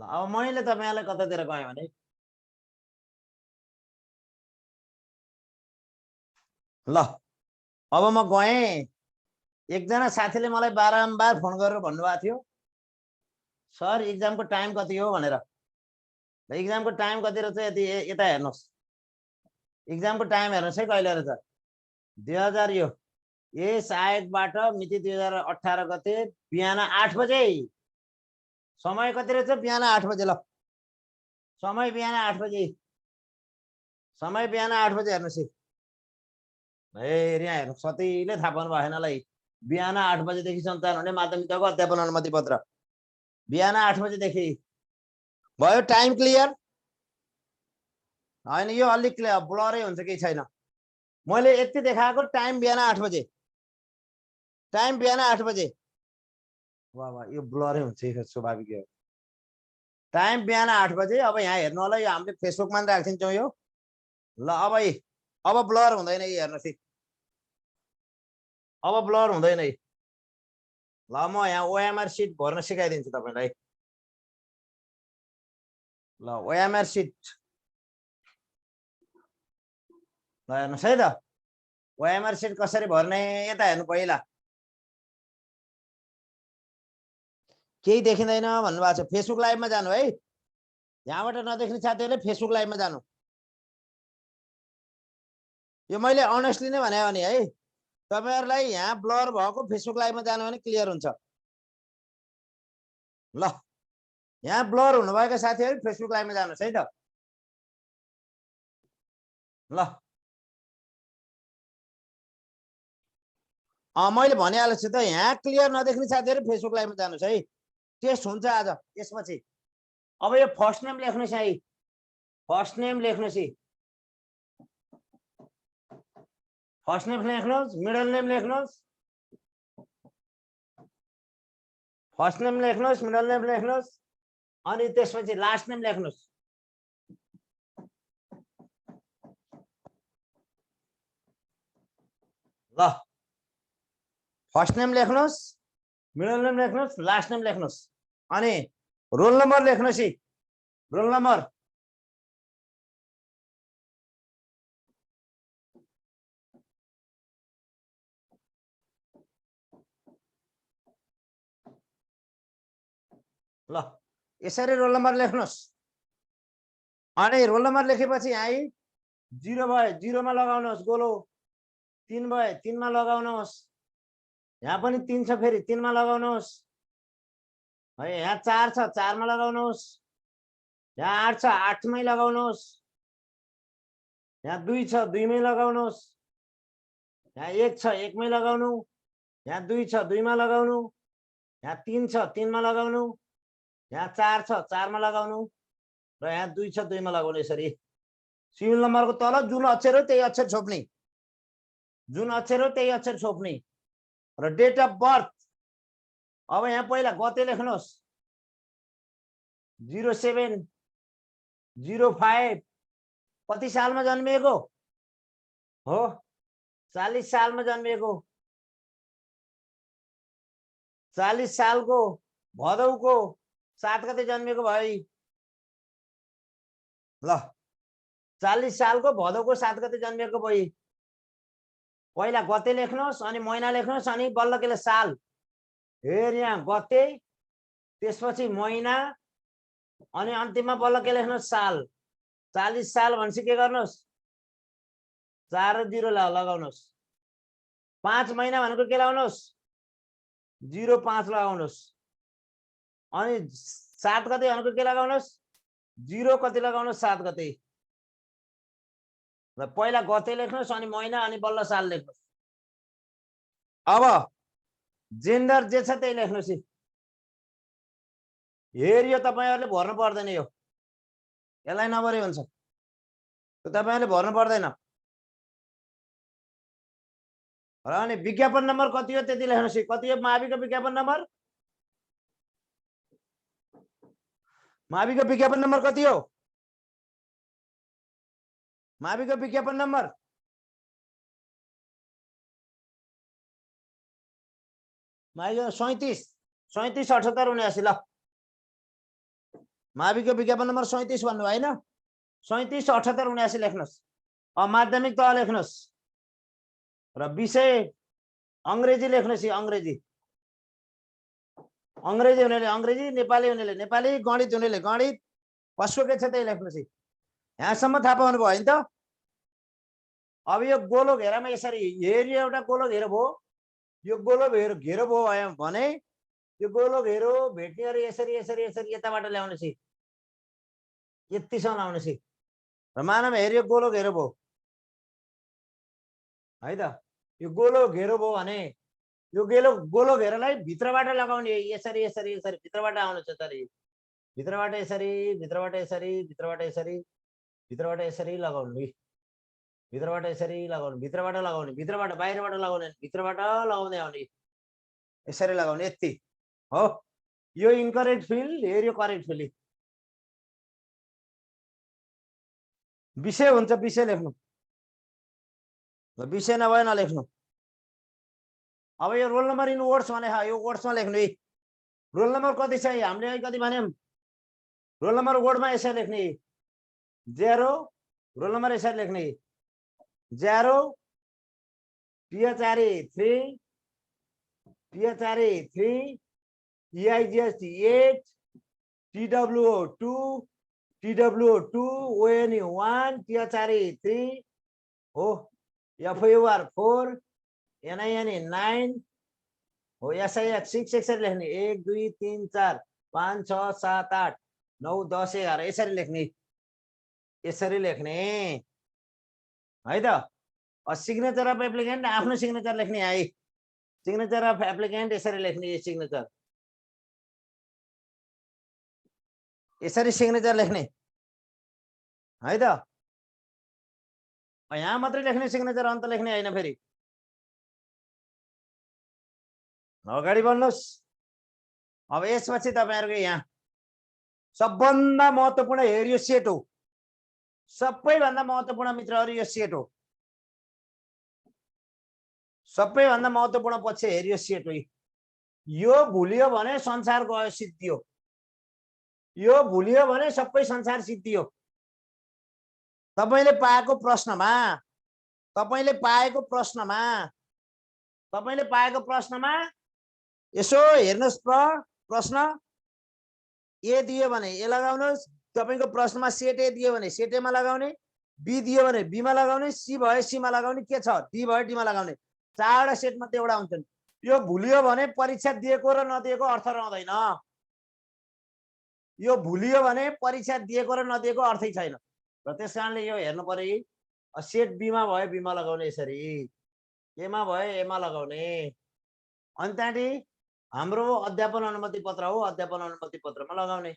ल अब मैले तपाईहरुलाई कतातिर गएँ भने ल अब म गएँ एकजना साथीले मलाई बारम्बार फोन गरेर भन्नुभएको थियो सर एक्जामको टाइम कति हो भनेर एक्जामको टाइम कति रहेछ यति यता हेर्नुस् एक्जामको टाइम हेर्नुस् है कहिले रहेछ 2000 यो यस आयोगबाट मिति 2018 गते बिहान 8 बजे समय कति रहेछ बिहान 8 बजे ल समय बिहान 8 बजे समय बिहान 8 बजे हेर्नुस् यहाँ हेर्नु सतीले थाहा पाउनु भएन ल बिहान 8 बजेदेखि सञ्चालन हुने माध्यमिकको अध्यापन अनुमति पत्र बिहान 8 बजेदेखि भयो टाइम क्लियर हैन यो अलि ब्लरै हुन्छ केही छैन मैले यति देखाएको टाइम बिहान 8 बजे टाइम बिहान 8 बजे वाह वाह यो ब्लरै हुन्छ स्वाभाविक हो टाइम बिहान 8 बजे अब यहाँ हेर्नु होला यो हामीले फेसबुकमा राखिदिन्छौँ यो ल अब ब्लर हुँदैन यो हेर्नुस् अब ब्लर हुँदैन ल म यहाँ ओएमआर सिट भर्न सिकाइदिन्छु तपाईलाई ल ओएमआर सिट ल हेर्नुस् है त ओएमआर सिट कसरी भर्ने यता हेर्नु पहिला केही देखिँदैन भन्नुभएको छ फेसबुक लाइभमा जानु है यहाँबाट नदेख्ने साथीहरूले फेसबुक लाइभमा जानु यो मैले अनेस्टली नै भने हो नि है तपाईहरुलाई यहाँ ब्लर भएको फेसबुक लाइभमा जानु भने क्लियर हुन्छ ल यहाँ ब्लर हुनुभएका साथीहरु फेसबुक लाइभमा जानुस् है त ल मैले भनिहालेछु त यहाँ क्लियर नदेख्ने साथीहरु फेसबुक लाइभमा जानुस् है टेस्ट हुन्छ आज यसपछि अब यो फर्स्ट नेम लेख्नुस् है फर्स्ट नेम लेख्नुस् फर्स्ट नेम लेख्नुस् मिडल नेम लेख्नुस् फर्स्ट नेम लेख्नुस् मिडल नेम लेख्नुस् अनि त्यसपछि लास्ट नेम लेख्नुस् ल फर्स्ट नेम लेख्नुस् मिडल नेम लेख्नुस् लास्ट नेम लेख्नुस् अनि रोल नम्बर लेख्नुस् रोल नम्बर ल यसरी रोल नम्बर लेख्नुस् अनि रोल नम्बर लेखेपछि यहाँ 0 भयो 0 मा लगाउनुहोस् गोलो 3 भयो 3 मा लगाउनुहोस् यहाँ पनि 3 छ फेरि 3 मा लगाउनुहोस् है यहाँ 4 छ 4 मा लगाउनुहोस् यहाँ 8 छ 8 मै लगाउनुहोस् यहाँ 2 छ 2 मै लगाउनुहोस् यहाँ 1 छ 1 मै लगाउनु यहाँ 2 छ 2 मा लगाउनु यहाँ 3 छ 3 मा लगाउनु यहाँ 4 छ 4 मा लगाउनु र यहाँ 2 छ 2 मा लगाउनु यसरी सिरियल नम्बरको तल जुन अक्षर हो त्यही अक्षर छोप्ने जुन अक्षर हो त्यही अक्षर छोप्ने र डेट अफ बर्थ अब यहाँ पहिला गते लेख्नुहोस् 07/05 कति सालमा जन्मिएको हो 40 सालमा जन्मिएको 40 सालको भदौको 7 गते जन्मेको भयो ल 40 सालको भदौको 7 गते जन्मेको भयो पहिला गते लेख्नुहोस् अनि महिना लेख्नुहोस् अनि बल्ल केले साल हेर यहाँ गते त्यसपछि महिना अनि अन्तिममा बल्ल के लेख्नुहोस् साल 40 साल भनेपछि के गर्नुहोस् 4 र 0 लगाउनुहोस् 5 महिना भनेको के लगाउनुहोस् 05 लगाउनुहोस् अनि 7 गते भनेको के लगाउनुहोस् 0 कति लगाउनुहोस् 7 गते र पहिला गते लेख्नुहोस् अनि महिना अनि बल्ल साल लेख्नुहोस् अब जेन्डर जे छ त्यही लेख्नुहोस् हेर यो तपाईहरुले भर्नु पर्दैन यो यसलाई नभरे हुन्छ तपाईहरुले भर्नु पर्दैन र अनि विज्ञापन नम्बर कति हो त्यति लेख्नुहोस् कति हो माविको विज्ञापन नम्बर माविको विज्ञापन नम्बर कति हो माविको विज्ञापन नम्बर माविको 37 37 78 79 ल माविको विज्ञापन नम्बर 37 भन्नु होइन 37 78 79 लेख्नुहोस्। अब माध्यमिक तह लेख्नुहोस् र विषय अंग्रेजी लेख्नुहोस्। अंग्रेजी अंग्रेजी हुनेले अंग्रेजी, नेपाली हुनेले नेपाली, गणित हुनेले गणित, कसको के छ त्यही लेख्नुहोस्। यहाँसम्म थाहा पाउनु भयो नि त। अब यो गोलो घेरामा यसरी हेरियो, एउटा गोलो घेरो भयो, यो गोलो घेरो भयो भने यो गोलो घेरो भेट्ने गरी यसरी यसरी यसरी यताबाट ल्याउनुहोस्, यतिसम्म ल्याउनुहोस् र मानव हेरियो गोलो घेरो भयो है त। यो गोलो घेरो भयो भने यो गोलो घेरोलाई भित्रबाट लगाउने, यसरी यसरी यसरी भित्रबाट आउनु छ त, भित्रबाट यसरी भित्रबाट यसरी भित्रबाट यसरी भित्रबाट यसरी लगाउनु, भित्रबाट यसरी लगाउनु, भित्रबाट लगाउने, भित्रबाट बाहिरबाट लगाउने, भित्रबाट लगाउँदै आउने, यसरी लगाउने, यति हो। यो इनकरेक्ट फिल्ड, हेरियो करेक्ट फिल्ड। विषय हुन्छ, विषय लेख्नु, विषय नभए नलेख्नु। अब यो रोल नम्बर इन वर्ड्स भने यो वर्ड्समा लेख्नु। रोल नम्बर कति छ हामीले कति भन्यौं, रोल नम्बर वर्डमा यसरी लेख्ने 0, रोल नम्बर यसरी लेख्ने 0 PHRE 3 PHRE 3 EIGST 8 TWO 2 TWO 2 ONE 1 PHRE 3 हो, FUR 4 NINE 9 हो, SIX 6 यसरी लेख्ने 1 2 3 4 5 6 7 8 9 10 11 यसरी लेख्ने, यसरी लेख्ने है त। सिग्नेचर अफ एप्लिकेन्ट, आफ्नो सिग्नेचर लेख्ने है, सिग्नेचर अफ एप्लिकेन्ट यसरी लेख्ने, सिग्नेचर यसरी सिग्नेचर लेख्ने है त। यहाँ मात्रै लेख्ने सिग्नेचर, अन्त लेख्ने हैन। फेरि अगाडि बढ्नुहोस्। अब यसपछि तपाईहरुको यहाँ सबभन्दा महत्त्वपूर्ण हेरियो सेट हो, सबैभन्दा महत्त्वपूर्ण मित्रहरु यो सेट हो, सबैभन्दा महत्त्वपूर्ण पक्ष हेरियो सेट हो। यो भुलियो भने संसार गयो, सिद्धियो। यो भुलियो भने सबै संसार सिद्धियो। तपाईले पाएको प्रश्नमा, तपाईले पाएको प्रश्नमा, तपाईले पाएको प्रश्नमा यसो हेर्नुस्, प्रश्न ए दियो भने ए लगाउनुस्, तपाईको प्रश्नमा सेट ए दियो भने सेट ए मा लगाउने, बी दियो भने बी मा लगाउने, सी भयो सी मा लगाउने, के छ डी भयो डी मा लगाउने। चारवटा सेट मध्ये एउटा हुन्छन्। यो भुलियो भने परीक्षा दिएको र नदिएको अर्थ रहँदैन। यो भुलियो भने परीक्षा दिएको र नदिएको अर्थै छैन। र त्यसकारणले यो हेर्नु पर्यो। सेट बी मा भयो बी मा लगाउने, यसरी ए मा भयो ए मा लगाउने। अनि त्यहाँदेखि हाम्रो अध्यापन अनुमति पत्र हो, अध्यापन अनुमति पत्रमा लगाउने।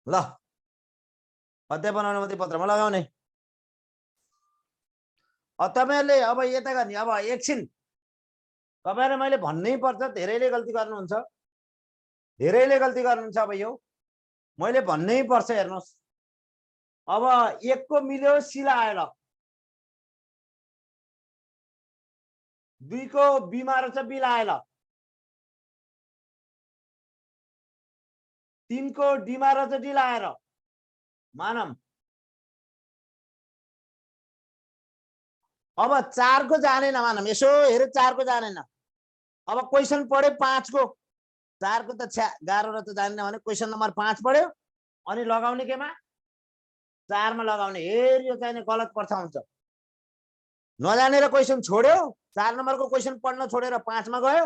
ल, अध्यापन अनुमति पत्रमा लगाउने। तपाईहरुले अब यता गर्ने, अब एकछिन तपाईहरुले मैले भन्नै पर्छ, धेरैले गल्ती गर्नुहुन्छ, धेरैले गल्ती गर्नुहुन्छ। अब यो मैले भन्नै पर्छ, हेर्नुस्। अब 1 को मिल्यो सी ला आयो, 2 को बी मा रहेछ बी ला आयो, 3 को डी मा रहेछ डी ला आयो। मानम अब 4 को जानेन, मानम यसो हेरे 4 को जानेन। अब क्वेशन पढ्यो 5 को, 4 को त गाह्रो र त जानेन भने क्वेशन नम्बर 5 पढ्यो अनि लगाउने केमा 4 मा लगाउने। हेरियो चाहिँ गलत पर्छ हुन्छ। नजानेर क्वेशन छोड्यो, 4 नम्बरको क्वेशन पढ्न छोडेर 5 मा गयो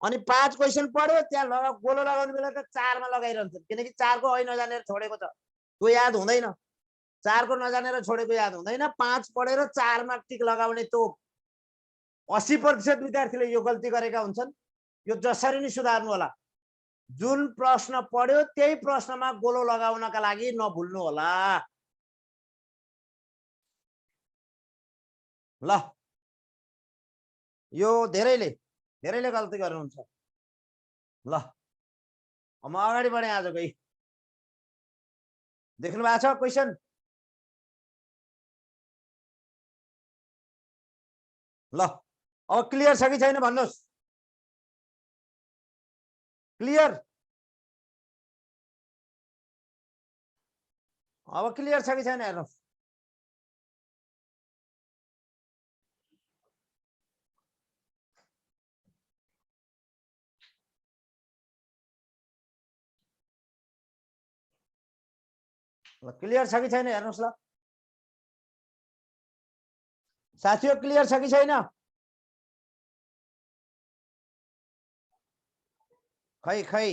अनि 5 क्वेशन पढ्यो, त्यहाँ गोलो लगाउने बेला त 4 मा लगाइरहन्छ, किनकि 4 को अहिले नजानेर छोडेको छ, त्यो याद हुँदैन। 4 को नजानेर छोडेको याद हुँदैन। 5 पढेर 4 मा टिक लगाउने। त्यो 80% विद्यार्थीले यो गल्ती गरेका हुन्छन्। यो जसरी नै सुधार्नु होला। जुन प्रश्न पढ्यो त्यही प्रश्नमा गोलो लगाउनका लागि नभुल्नु होला। ल, यो धेरैले गल्ती गर्नुहुन्छ। ल, म अगाडि बढे आजको। देख्नु भएको छ क्वेशन? ल, अब क्लियर छ कि छैन भन्नुहोस्। क्लियर? अब क्लियर छ कि छैन हेर्नुहोस्। ल क्लियर छ कि छैन हेर्नुहोस् ल साथीहरु, क्लियर छ कि छैन? खै खै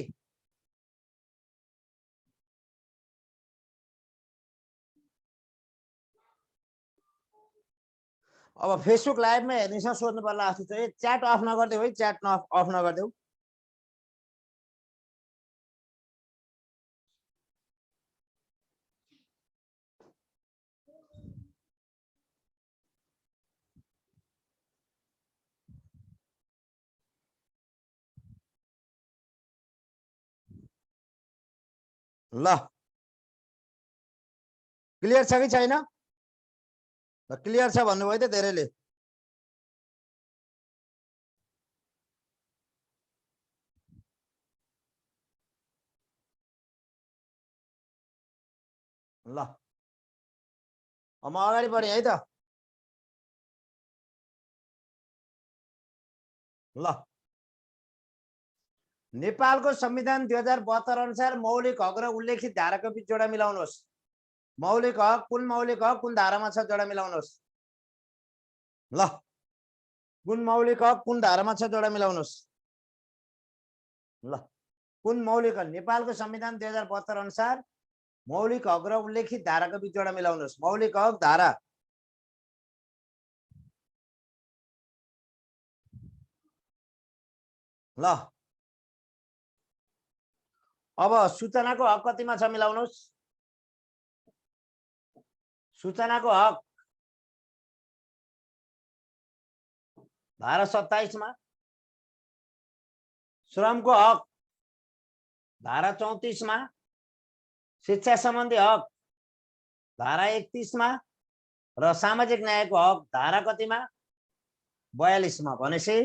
अब फेसबुक लाइभमा हेर्नेछ सोध्नु पर्ला जस्तो छ। च्याट अफ नगर्देऊ है, च्याट अफ नगर्देऊ। ल क्लियर छ कि छैन? ल क्लियर छ भन्नुभयो त धेरैले। ल अब म अगाडि बढेँ है त। ल नेपालको संविधान 2072 अनुसार मौलिक हक र उल्लेखित धाराको बीच जोडा मिलाउनुहोस्। मौलिक हक कुन मौलिक हक कुन धारामा छ जोडा मिलाउनुहोस्। ल कुन मौलिक हक कुन धारामा छ जोडा मिलाउनुहोस्। ल कुन मौलिक हक? नेपालको संविधान 2072 अनुसार मौलिक हक र उल्लेखित धाराको बीच जोडा मिलाउनुहोस्। मौलिक हक धारा। ल अब सूचनाको हक कतिमा छ मिलाउनुहोस्। सूचनाको हक धारा 27 मा। श्रमको हक धारा 34 मा। शिक्षा सम्बन्धी हक धारा 31 मा र सामाजिक न्यायको हक धारा कतिमा? 42 मा। भनेपछि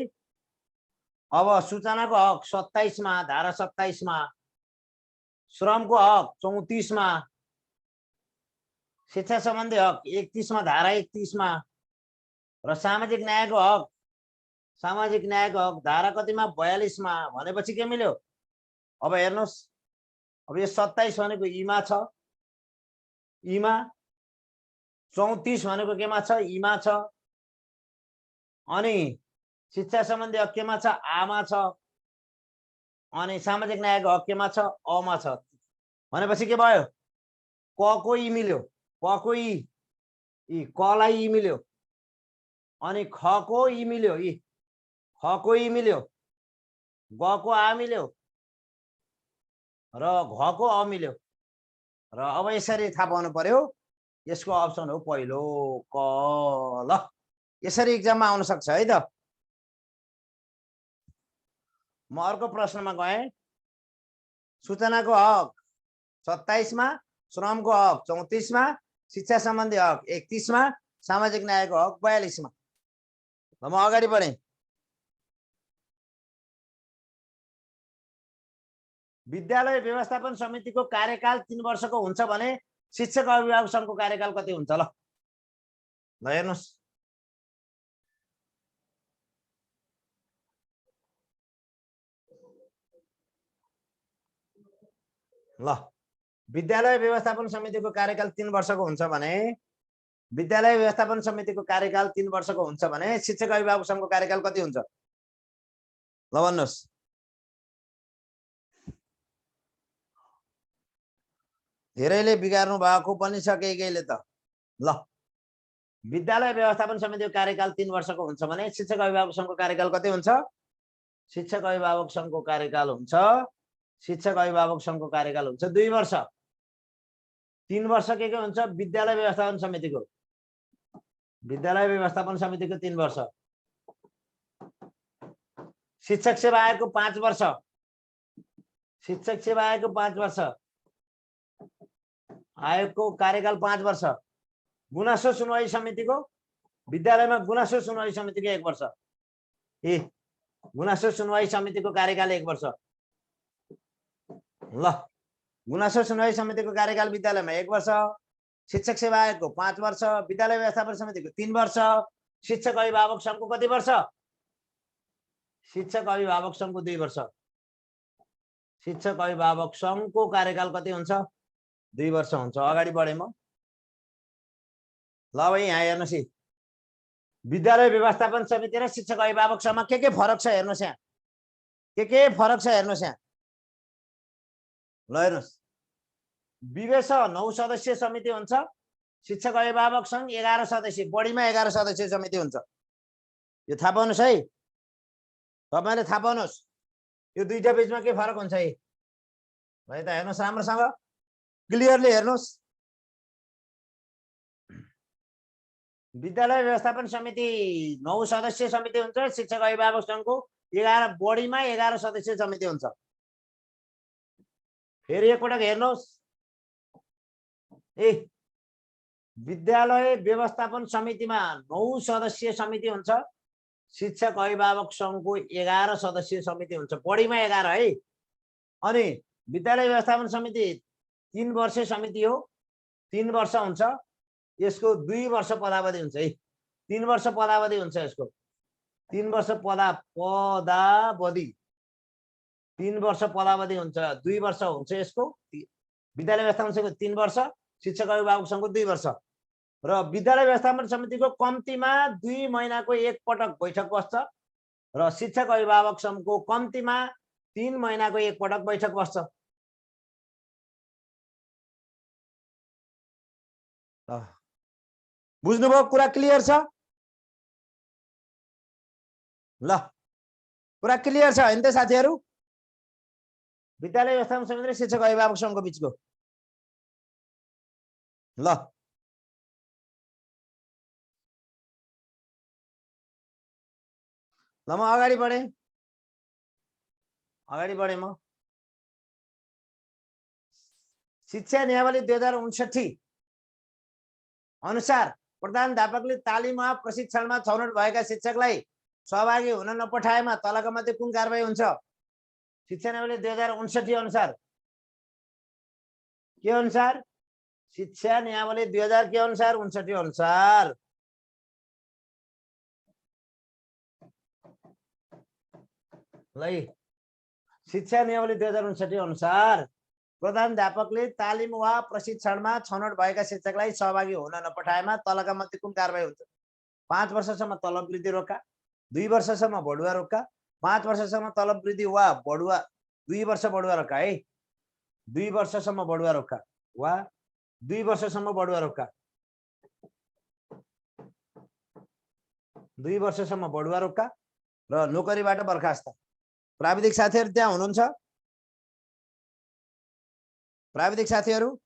अब सूचनाको हक 27 मा, धारा 27 मा। श्रमको हक 34 मा। शिक्षा सम्बन्धी हक 31 मा, धारा 31 मा र सामाजिक न्यायको हक धारा कतिमा? 42 मा। भनेपछि के मिल्यो? अब हेर्नुहोस्, अब यो 27 भनेको इमा छ, इमा 34 भनेको केमा छ? इमा छ। अनि शिक्षा सम्बन्धी हक केमा छ? आमा छ। अनि सामाजिक न्यायको हक केमा छ? अमा छ। भनेपछि के भयो? क को इ मिल्यो, क को इ, क लाई इ मिल्यो। अनि ख को इ मिल्यो, ख को इ मिल्यो। ग को आ मिल्यो र घ को अ मिल्यो। र अब यसरी थाहा पाउनु पर्यो, यसको अप्सन हो पहिलो क। ल यसरी एक्जाममा आउन सक्छ है त। म अर्को प्रश्नमा गएँ। सूचनाको हक 27 मा, श्रमको हक 34 मा, शिक्षा सम्बन्धी हक 31 मा, सामाजिक न्यायको हक 42 मा। म अगाडि बढेँ। विद्यालय व्यवस्थापन समितिको कार्यकाल 3 वर्षको हुन्छ भने शिक्षक अभिभावक सङ्घको कार्यकाल कति हुन्छ? ल हेर्नुहोस्, ल विद्यालय व्यवस्थापन समितिको कार्यकाल 3 वर्षको हुन्छ भने, विद्यालय व्यवस्थापन समितिको कार्यकाल 3 वर्षको हुन्छ भने शिक्षक अभिभावक सङ्घको कार्यकाल कति हुन्छ? ल भन्नुहोस्। धेरैले बिगार्नु भएको पनि छ केहीले त। ल विद्यालय व्यवस्थापन समितिको कार्यकाल 3 वर्षको हुन्छ भने शिक्षक अभिभावक सङ्घको कार्यकाल कति हुन्छ? शिक्षक अभिभावक सङ्घको कार्यकाल हुन्छ, शिक्षक अभिभावक सङ्घको कार्यकाल हुन्छ 2 वर्ष। 3 वर्ष के हुन्छ? विद्यालय व्यवस्थापन समितिको, विद्यालय व्यवस्थापन समितिको 3 वर्ष। शिक्षक सेवा आयोगको 5 वर्ष, शिक्षक सेवा आयोगको 5 वर्ष, आयोगको कार्यकाल 5 वर्ष। गुनासो सुनवाई समितिको, विद्यालयमा गुनासो सुनवाई समितिको 1 वर्ष। गुनासो सुनवाई समितिको कार्यकाल 1 वर्ष। ल गुनासो सुनवाई समितिको कार्यकाल विद्यालयमा 1 वर्ष, शिक्षक सेवा आयोगको 5 वर्ष, विद्यालय व्यवस्थापन समितिको 3 वर्ष, शिक्षक अभिभावक संघको कति वर्ष? शिक्षक अभिभावक संघको 2 वर्ष। शिक्षक अभिभावक संघको कार्यकाल कति हुन्छ? 2 वर्ष हुन्छ। अगाडि बढे म। ल भाइ यहाँ हेर्नुस् है, विद्यालय व्यवस्थापन समिति र शिक्षक अभिभावक संघमा के फरक छ हेर्नुस् यहाँ, के फरक छ हेर्नुस् यहाँ। ल हेर्नुस्, विवेश 9 सदस्यीय समिति हुन्छ, शिक्षक अभिभावक संघ 11 सदस्यीय, बढीमा 11 सदस्यीय समिति हुन्छ। यो थाहा पाउनुस् है, तपाईले थाहा पाउनुस् यो दुईटा बीचमा के फरक हुन्छ है। भाइ त हेर्नुस् राम्रोसँग, क्लियरली हेर्नुस्। विद्यालय व्यवस्थापन समिति 9 सदस्यीय समिति हुन्छ, शिक्षक अभिभावक संघको 11, बढीमा 11 सदस्यीय समिति हुन्छ। फेरि एकपटक हेर्नुस्, ए विद्यालय व्यवस्थापन समितिमा 9 सदस्यीय समिति हुन्छ, शिक्षक अभिभावक संघको 11 सदस्यीय समिति हुन्छ, बढीमा 11 है। अनि विद्यालय व्यवस्थापन समिति 3 वर्षीय समिति हो, 3 वर्ष हुन्छ, यसको 2 वर्ष पदावधि हुन्छ है। 3 वर्ष पदावधि हुन्छ यसको, 3 वर्ष पदावधि 3 वर्ष पदावधि हुन्छ, 2 वर्ष हुन्छ यसको। विद्यालय व्यवस्थापन समितिको 3 वर्ष, शिक्षक अभिभावक संघको 2 वर्ष। र विद्यालय व्यवस्थापन समितिको कम्तीमा 2 महिनाको एक पटक बैठक बस्छ र शिक्षक अभिभावक संघको कम्तीमा 3 महिनाको एक पटक बैठक बस्छ। बुझ्नुभयो? कुरा क्लियर छ? ल कुरा क्लियर छ हैन त साथीहरु? विद्यालय व्यवस्थापन समिति र शिक्षक अभिभावक संघको बीचको। ल ल म अगाडि बढे म। शिक्षा नियमावली 2059 अनुसार प्रधानाध्यापकले तालिम वा प्रशिक्षणमा छनौट भएका शिक्षकलाई सहभागी हुन नपठाएमा तलका मध्ये कुन कारबाही हुन्छ? शिक्षा नियमावली 2059 अनुसार के अनुसार? शिक्षा नियमावली 2000 के अनुसार? 59 अनुसार। ल शिक्षा नियमावली 2059 अनुसार प्रधानाध्यापकले तालिम वा प्रशिक्षणमा छनौट भएका शिक्षकलाई सहभागी हुन नपठाएमा तलका मध्ये कुन कारबाही हुन्छ? 5 वर्षसम्म तलब वृद्धि रोक्का, 2 वर्षसम्म बढुवा रोक्का, 5 वर्षसम्म तलब वृद्धि वा बढुवा 2 वर्ष बढुवा रोक्का है। 2 वर्षसम्म बढुवा रोक्का वा 2 वर्षसम्म बढुवा रोक्का, 2 वर्षसम्म बढुवा रोक्का र नोकरीबाट बर्खास्त। प्राविधिक साथीहरु त्यहाँ हुनुहुन्छ? प्राविधिक साथीहरु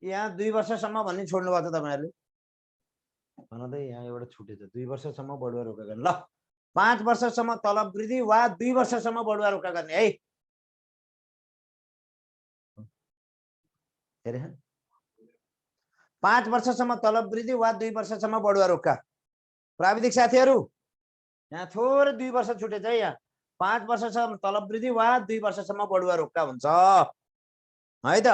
यहाँ 2 वर्षसम्म भन्ने छोड्नु भयो त तपाईहरुले? भन्दै यहाँ एउटा छुटेछ, 2 वर्षसम्म बढुवा रोक्का गर्ने। ल 5 वर्षसम्म तलब वृद्धि वा 2 वर्षसम्म बढुवा रोक्का गर्ने है। हेरे 5 वर्षसम्म तलब वृद्धि वा 2 वर्षसम्म बढुवा रोक्का। प्राविधिक साथीहरु यहाँ थोरै 2 वर्ष छुटेछ है। यहाँ 5 वर्षसम्म तलब वृद्धि वा 2 वर्षसम्म बढुवा रोक्का हुन्छ है त।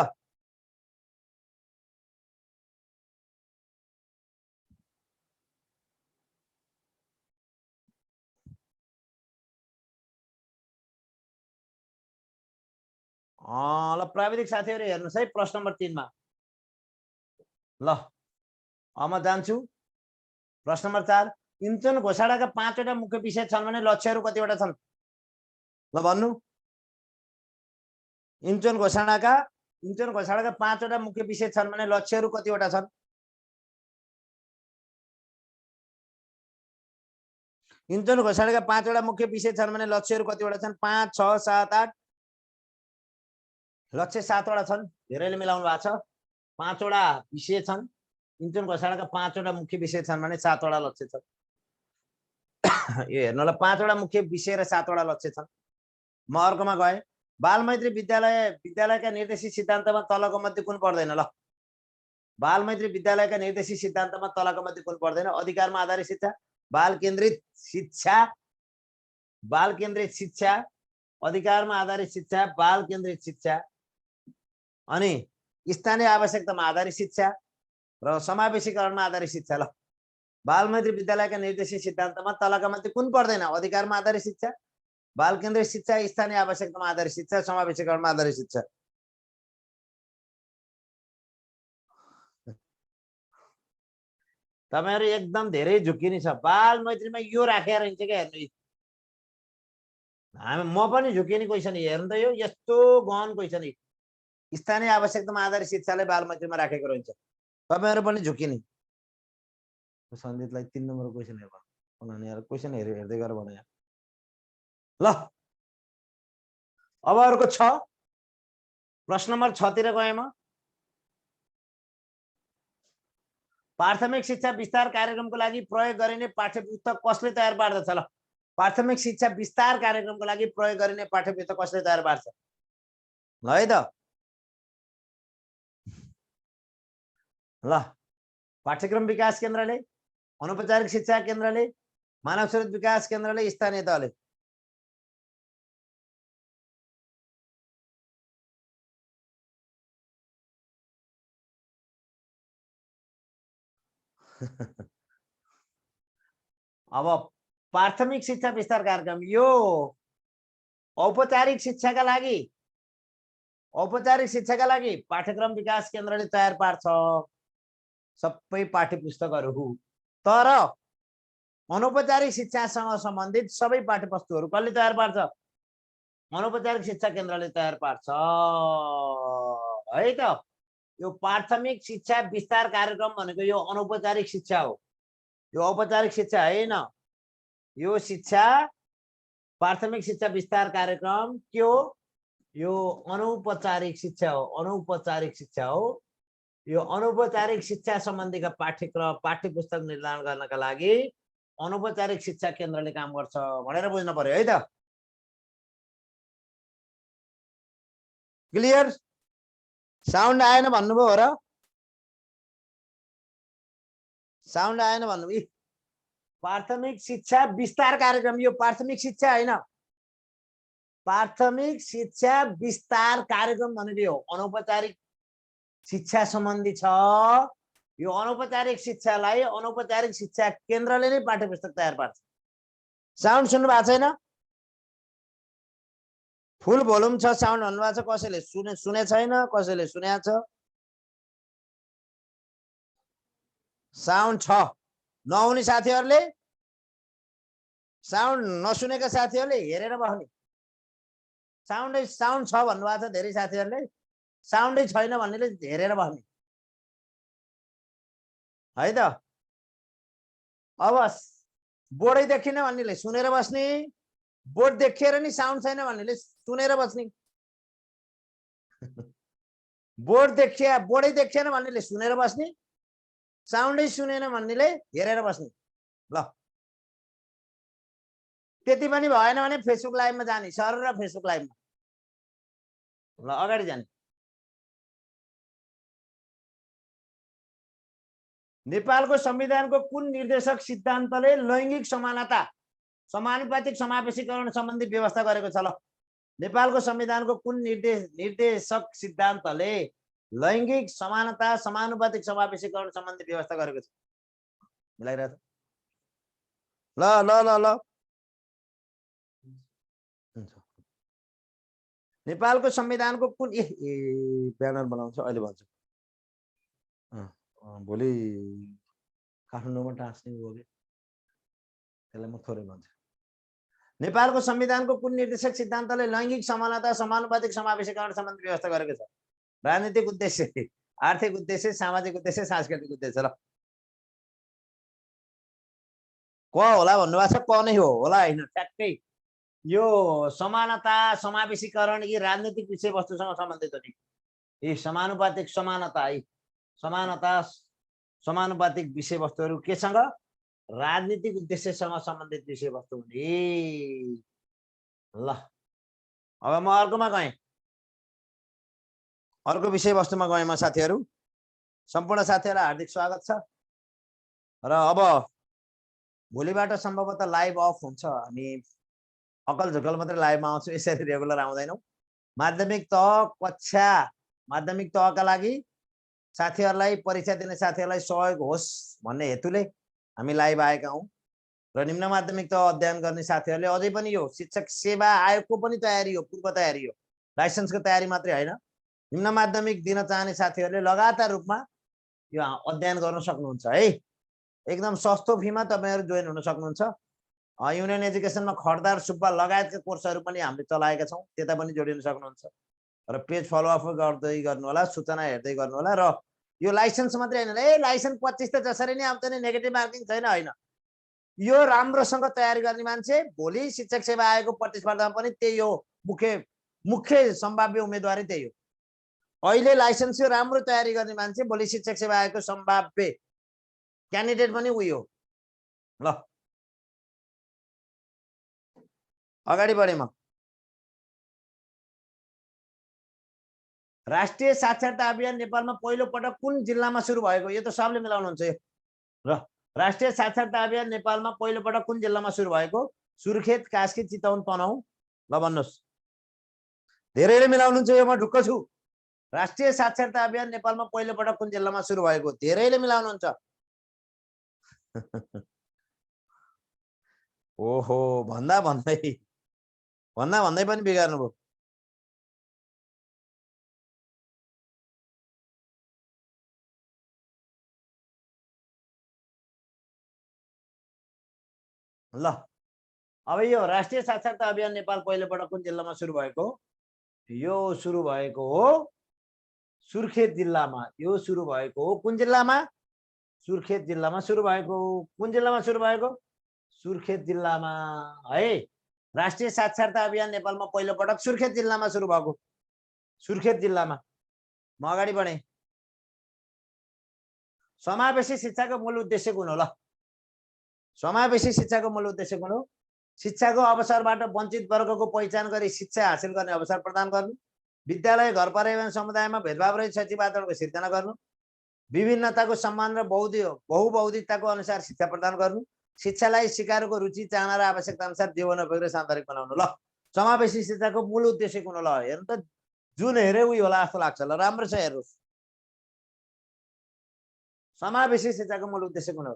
ल प्राविधिक साथीहरु हेर्नुस् है प्रश्न नम्बर 3 मा। ल म जान्छु प्रश्न नम्बर 4। इन्चन घोषणाका 5 वटा मुख्य विषय छन् भने लक्ष्यहरु कतिवटा छन्? ल भन्नु। इन्चन घोषणाका 5 वटा मुख्य विषय छन् भने लक्ष्यहरु कतिवटा छन्? इन्चन घोषणाका 5 वटा मुख्य विषय छन् भने लक्ष्यहरु कतिवटा छन्? 5, 6, 7, 8। लक्ष्य 7 वटा छन्, धेरैले मिलाउनु भएको छ। 5 वटा विषय छन्, इन्चन घोषणाका 5 वटा मुख्य विषय छन् भने 7 वटा लक्ष्य छन्। यो हेर्नु ल, 5 वटा मुख्य विषय र 7 वटा लक्ष्य छन्। म अर्कोमा गए। बालमैत्री विद्यालयका निर्देशित सिद्धान्तमा तलको मध्ये कुन पर्दैन? ल बालमैत्री विद्यालयका निर्देशित सिद्धान्तमा तलको मध्ये कुन पर्दैन? अधिकारमा आधारित शिक्षा, बाल केन्द्रित शिक्षा, अधिकारमा आधारित शिक्षा, बाल केन्द्रित शिक्षा, अनि स्थानीय आवश्यकतामा आधारित शिक्षा र समावेशीकरणमा आधारित शिक्षा। ल बालमैत्री विद्यालयका निर्देशित सिद्धान्तमा तलका मध्ये कुन पर्दैन? अधिकारमा आधारित शिक्षा, बाल केन्द्रित शिक्षा, स्थानीय आवश्यकतामा आधारित शिक्षा, समावेशीकरणमा आधारित शिक्षा। तपाईहरु एकदम धेरै झुकिनी छ। बालमैत्रीमा यो राखेर हिँड्छ क्या हेर्नु। म पनि झुकिने क्वेसन हेर्नु त, यो यस्तो गहन क्वेसन। स्थानीय आवश्यकतामा आधारित शिक्षालाई बालमैत्रीमा राखेको रहन्छ। तपाईहरु पनि झुकिने। सन्दीपलाई 3 नम्बरको क्वेसन हेर्नु उनीहरुले यार क्वेसन हेर्दै गर भने यार। ल अब अर्को 6 प्रश्न नम्बर 6 तिर गए म। प्राथमिक शिक्षा विस्तार कार्यक्रमको लागि प्रयोग गरिने पाठ्यपुस्तक कसले तयार पार्दछ? ल प्राथमिक शिक्षा विस्तार कार्यक्रमको लागि प्रयोग गरिने पाठ्यपुस्तक कसले तयार पार्छ? ल है त। ल पाठ्यक्रम विकास केन्द्रले, अनौपचारिक शिक्षा केन्द्रले, मानव स्रोत विकास केन्द्रले, स्थानीय तहले। अब प्राथमिक शिक्षा विस्तार कार्यक्रम यो औपचारिक शिक्षाका लागि पाठ्यक्रम विकास केन्द्रले तयार पार्छ सबै पाठ्यपुस्तकहरू। तर अनौपचारिक शिक्षासँग सम्बन्धित सबै पाठ्यवस्तुहरू कसले तयार पार्छ? अनौपचारिक शिक्षा केन्द्रले तयार पार्छ है त। यो प्राथमिक शिक्षा विस्तार कार्यक्रम भनेको यो अनौपचारिक शिक्षा हो, यो औपचारिक शिक्षा हैन। यो शिक्षा प्राथमिक शिक्षा विस्तार कार्यक्रम के हो? यो अनौपचारिक शिक्षा हो, अनौपचारिक शिक्षा हो। यो अनौपचारिक शिक्षा सम्बन्धीका पाठ्यक्रम पाठ्यपुस्तक निर्धारण गर्नका लागि अनौपचारिक शिक्षा केन्द्रले काम गर्छ भनेर बुझ्नु पर्यो है त। क्लियर? साउन्ड आएन भन्नुभयो हो र? साउन्ड आएन भन्नुभयो। प्राथमिक शिक्षा विस्तार कार्यक्रम यो प्राथमिक शिक्षा हैन, प्राथमिक शिक्षा विस्तार कार्यक्रम भनेको यो अनौपचारिक शिक्षा सम्बन्धी छ। यो अनौपचारिक शिक्षालाई अनौपचारिक शिक्षा केन्द्रले नै पाठ्यपुस्तक तयार पार्छ। साउन्ड सुन्नु भएको छैन? फुल भोल्युम छ साउन्ड भन्नुभएको छ। कसैले सुने छैन, कसैले सुनेको छ। साउन्ड छ नहुने साथीहरूले, साउन्ड नसुनेका साथीहरूले हेरेर बस्ने। साउन्ड छ भन्नुभएको छ धेरै साथीहरूले, साउन्डै छैन भन्नेले हेरेर बस्ने है त। अब बोर्डै देखिन भन्नेले सुनेर बस्ने, बोर्ड देखेर नि साउन्ड छैन भन्नेले सुनेर बस्ने। बोर्डै देखेन भन्नेले सुनेर बस्ने, साउन्डै सुनेन भन्नेले हेरेर बस्ने। ल त्यति पनि भएन भने फेसबुक लाइभमा जाने, सर र फेसबुक लाइभमा। ल अगाडि जाने। नेपालको संविधानको कुन निर्देशक सिद्धान्तले लैंगिक समानता, समानुपातिक समावेशीकरण सम्बन्धी व्यवस्था गरेको छ? ल नेपालको संविधानको कुन निर्देशक सिद्धान्तले लैंगिक समानता, समानुपातिक समावेशीकरण सम्बन्धी व्यवस्था गरेको छ? मिलाइरहेछ? ल ल ल ल नेपालको संविधानको कुन ब्यानर बनाउँछ अहिले भन्छ। भोलि काठमाडौँमा टाँस्ने हो कि त्यसलाई म थोरै भन्छु। नेपालको संविधानको कुन निर्देशक सिद्धान्तले लैंगिक समानता, समानुपातिक समावेशीकरण सम्बन्धी व्यवस्था गरेको छ? राजनीतिक उद्देश्य, आर्थिक उद्देश्य, सामाजिक उद्देश्य, सांस्कृतिक उद्देश्य। ल क होला भन्नुभएको छ। क नै हो होला हैन? ठ्याक्कै यो समानता समावेशीकरण यी राजनीतिक विषयवस्तुसँग सम्बन्धित हो नि। यी समानुपातिक समानता, यी समानता समानुपातिक विषयवस्तुहरू केसँग? राजनीतिक उद्देश्यसँग सम्बन्धित विषयवस्तु हुने। ल अब म अर्कोमा गएँ, अर्को विषयवस्तुमा गएँ म साथीहरू। सम्पूर्ण साथीहरूलाई हार्दिक स्वागत छ। र अब भोलिबाट सम्भवतः लाइभ अफ हुन्छ। हामी अकल झुकल मात्रै लाइभमा आउँछौँ, यसरी रेगुलर आउँदैनौँ। माध्यमिक तह कक्षा माध्यमिक तहका लागि साथीहरूलाई परीक्षा दिने साथीहरूलाई सहयोग होस् भन्ने हेतुले हामी लाइभ आएका हौं र निम्न माध्यमिक तह अध्ययन गर्ने साथीहरूले अझै पनि यो शिक्षक सेवा आयोगको पनि तयारी हो, पूर्व तयारी हो, लाइसेन्सको तयारी मात्रै होइन। निम्न माध्यमिक दिन चाहने साथीहरूले लगातार रूपमा यो अध्ययन गर्न सक्नुहुन्छ है। एकदम सस्तो फीमा तपाईहरु जोइन हुन सक्नुहुन्छ। युनियन एजुकेसनमा खड्दार सुब्बा लगायतका कोर्सहरू पनि हामीले चलाएका छौं, त्यता पनि जोडिन सक्नुहुन्छ र पेज फलोअप गर्दै गर्नु होला, सूचना हेर्दै गर्नु होला। र यो लाइसेन्स मात्रै हैन, लाइसेन्स 25 त जसरी नै आउँछ नि, नेगेटिभ मार्किङ छैन हैन। यो राम्रोसँग तयारी गर्ने मान्छे भोलि शिक्षक सेवा आयोगको प्रतिस्पर्धामा पनि त्यही हो, मुख्य सम्भाव्य उम्मेदवारी त्यही हो। अहिले लाइसेन्सको राम्रो तयारी गर्ने मान्छे भोलि शिक्षक सेवा आयोगको सम्भाव्य क्यान्डिडेट पनि उही हो। ल अगाडि बढे म। राष्ट्रिय साक्षरता अभियान नेपालमा पहिलो पटक कुन जिल्लामा सुरु भएको? यो त सबले मिलाउनुहुन्छ यो। र राष्ट्रिय साक्षरता अभियान नेपालमा पहिलो पटक कुन जिल्लामा सुरु भएको? सुर्खेत, कास्की, चितवन, तनहुँ। ल भन्नुहोस्। धेरैले मिलाउनुहुन्छ यो, म ढुक्क छु। राष्ट्रिय साक्षरता अभियान नेपालमा पहिलो पटक कुन जिल्लामा सुरु भएको? धेरैले मिलाउनुहुन्छ। ओहो, भन्दा भन्दै पनि बिगार्नु भयो। ल अब यो राष्ट्रिय साक्षरता अभियान नेपाल पहिलो पटक कुन जिल्लामा सुरु भएको? यो सुरु भएको हो सुर्खेत जिल्लामा। यो सुरु भएको हो कुन जिल्लामा? सुर्खेत जिल्लामा सुरु भएको। कुन जिल्लामा सुरु भएको? सुर्खेत जिल्लामा है। राष्ट्रिय साक्षरता अभियान नेपालमा पहिलो पटक सुर्खेत जिल्लामा सुरु भएको। सुर्खेत जिल्लामा। म अगाडि बढे। समावेशी शिक्षाको मूल उद्देश्य कुन हो? ल समावेशी शिक्षाको मूल उद्देश्य कुन हो? शिक्षाको अवसरबाट वञ्चित वर्गको पहिचान गरी शिक्षा हासिल गर्ने अवसर प्रदान गर्नु, विद्यालय, घर परिवार, समुदायमा भेदभाव रहित शैक्षिक वातावरणको सिर्जना गर्नु, विभिन्नताको सम्मान र बहुबौद्धिकताको अनुसार शिक्षा प्रदान गर्नु, शिक्षालाई सिकारुको रुचि, चाहना र आवश्यकता अनुसार जीवनोपयोगी र सान्दर्भिक बनाउनु। ल समावेशी शिक्षाको मूल उद्देश्य कुन हो? ल हेर्नु त, जुन हेरे उही होला जस्तो लाग्छ। ल राम्रो छ हेर्नुस्। समावेशी शिक्षाको मूल उद्देश्य कुन हो?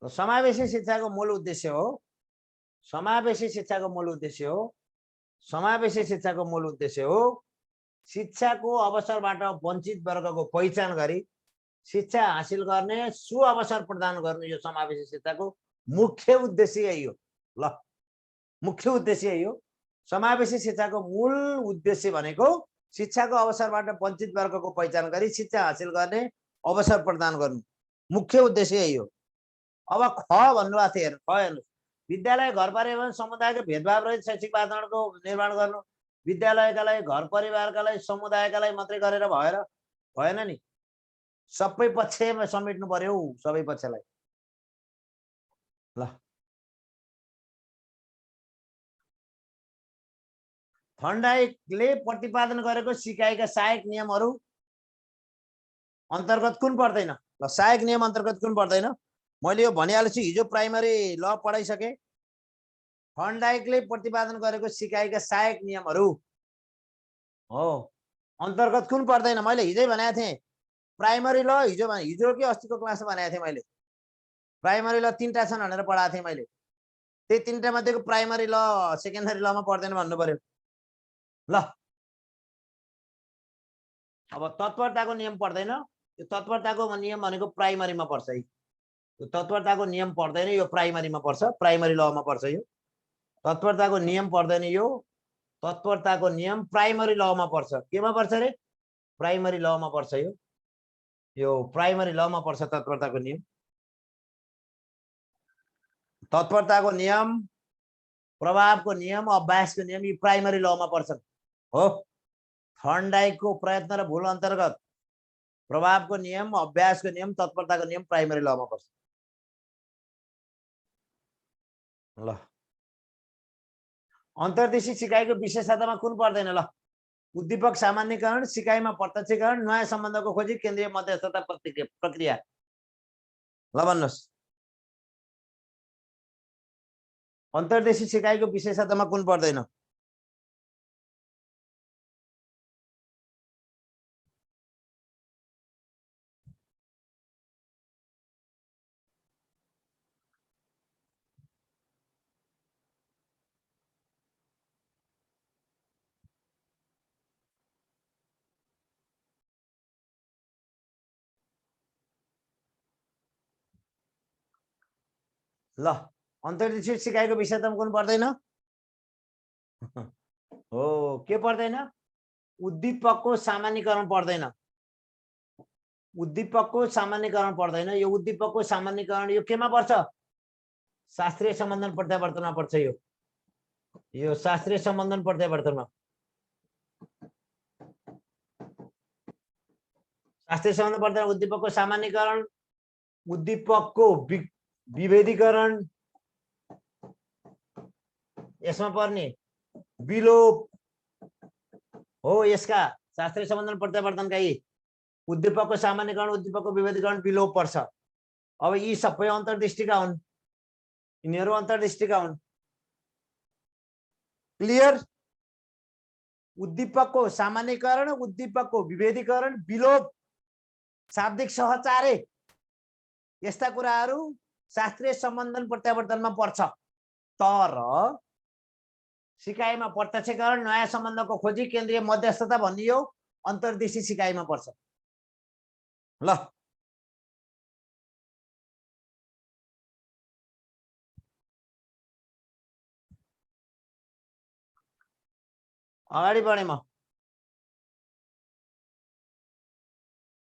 समावेशी शिक्षाको मूल उद्देश्य हो, समावेशी शिक्षाको मूल उद्देश्य हो, समावेशी शिक्षाको मूल उद्देश्य हो शिक्षाको अवसरबाट वञ्चित वर्गको पहिचान गरी शिक्षा हासिल गर्ने सुअवसर प्रदान गर्नु। यो समावेशी शिक्षाको मुख्य उद्देश्य यही हो। ल मुख्य उद्देश्य यही हो। समावेशी शिक्षाको मूल उद्देश्य भनेको शिक्षाको अवसरबाट वञ्चित वर्गको पहिचान गरी शिक्षा हासिल गर्ने अवसर प्रदान गर्नु। मुख्य उद्देश्य यही हो। अब ख भन्नुभएको थियो, हेर्नु, ख हेर्नु, विद्यालय, घर परिवार, समुदायको भेदभाव रहित शैक्षिक वातावरणको निर्माण गर्नु। विद्यालयका लागि, घर परिवारका लागि, समुदायका लागि मात्रै गरेर भएन नि, सबै पक्षमा समेट्नु पर्यो, सबै पक्षलाई। ल थर्नडाइकले प्रतिपादन गरेको सिकाइका सहायक नियमहरू अन्तर्गत कुन पर्दैन? ल सहायक नियम अन्तर्गत कुन पर्दैन? मैले यो भनिहाल्छु, हिजो प्राइमरी ल पढाइसके। थर्नडाइकले प्रतिपादन गरेको सिकाइका सहायक नियमहरू हो अन्तर्गत कुन पर्दैन? मैले हिजै भनेको थिएँ, प्राइमरी ल हिजो कि अस्तिको क्लासमा भनेको थिएँ मैले। प्राइमरी ल 3टा छन् भनेर पढाएको थिएँ मैले। त्यही 3टा मध्येको प्राइमरी ल सेकेन्डरी लमा पर्दैन भन्नु पर्यो। ल अब तत्परताको नियम पर्दैन। यो तत्परताको नियम भनेको प्राइमरीमा पर्छ है। यो तत्परताको नियम पर्दैन, यो प्राइमरीमा पर्छ, प्राइमरी लमा पर्छ। यो तत्परताको नियम पर्दैन, यो तत्परताको नियम प्राइमरी लमा पर्छ। केमा पर्छ रे? प्राइमरी लमा पर्छ। यो प्राइमरी लमा पर्छ तत्परताको नियम। तत्परताको नियम, प्रभावको नियम, अभ्यासको नियम यी प्राइमरी लमा पर्छन् हो। थर्नडाइकको प्रयत्न र भूल अन्तर्गत प्रभावको नियम, अभ्यासको नियम, तत्परताको नियम प्राइमरी लमा पर्छ। ल अन्तर्देशीय सिकाइको विशेषतामा कुन पर्दैन? ल उद्दीपक सामान्यकरण, सिकाइमा प्रत्यक्षीकरण, नयाँ सम्बन्धको खोजी, केन्द्रीय मध्यस्थता प्रक्रिया। ल भन्नुहोस्, अन्तर्देशी सिकाइको विशेषतामा कुन पर्दैन? ल अन्तर्देशी सिकाइको विशेषतामा कुन पर्दैन? हो, के पर्दैन? उद्दीपकको सामान्यकरण पर्दैन। उद्दीपकको सामान्यकरण पर्दैन। यो उद्दीपकको सामान्यकरण यो केमा पर्छ? शास्त्रीय सम्बन्धन प्रत्यावर्तनमा पर्छ। यो शास्त्रीय सम्बन्धन प्रत्यावर्तनमा। शास्त्रीय सम्बन्धन प्रत्यावर्तन, उद्दीपकको सामान्यकरण, उद्दीपकको विभेदीकरण, यसमा पर्ने विलोप हो यसका शास्त्रीय सम्बन्धन प्रत्यावर्तनका यी उद्दीपकको सामान्यकरण, उद्दीपकको विभेदीकरण, विलोप पर्छ। अब यी सबै अन्तर्दृष्टिका हुन्, यिनीहरू अन्तर्दृष्टिका हुन्। क्लियर? उद्दीपकको सामान्यकरण, उद्दीपकको विभेदीकरण, विलोप, शाब्दिक सहचार्य, यस्ता कुराहरू शास्त्रीय सम्बन्धन प्रत्यावर्तनमा पर्छ। तर सिकाइमा प्रत्यक्षीकरण, नयाँ सम्बन्धको खोजी, केन्द्रीय मध्यस्थता भन्ने यो अन्तर्देशी सिकाइमा पर्छ। ल अगाडि बढेँ म।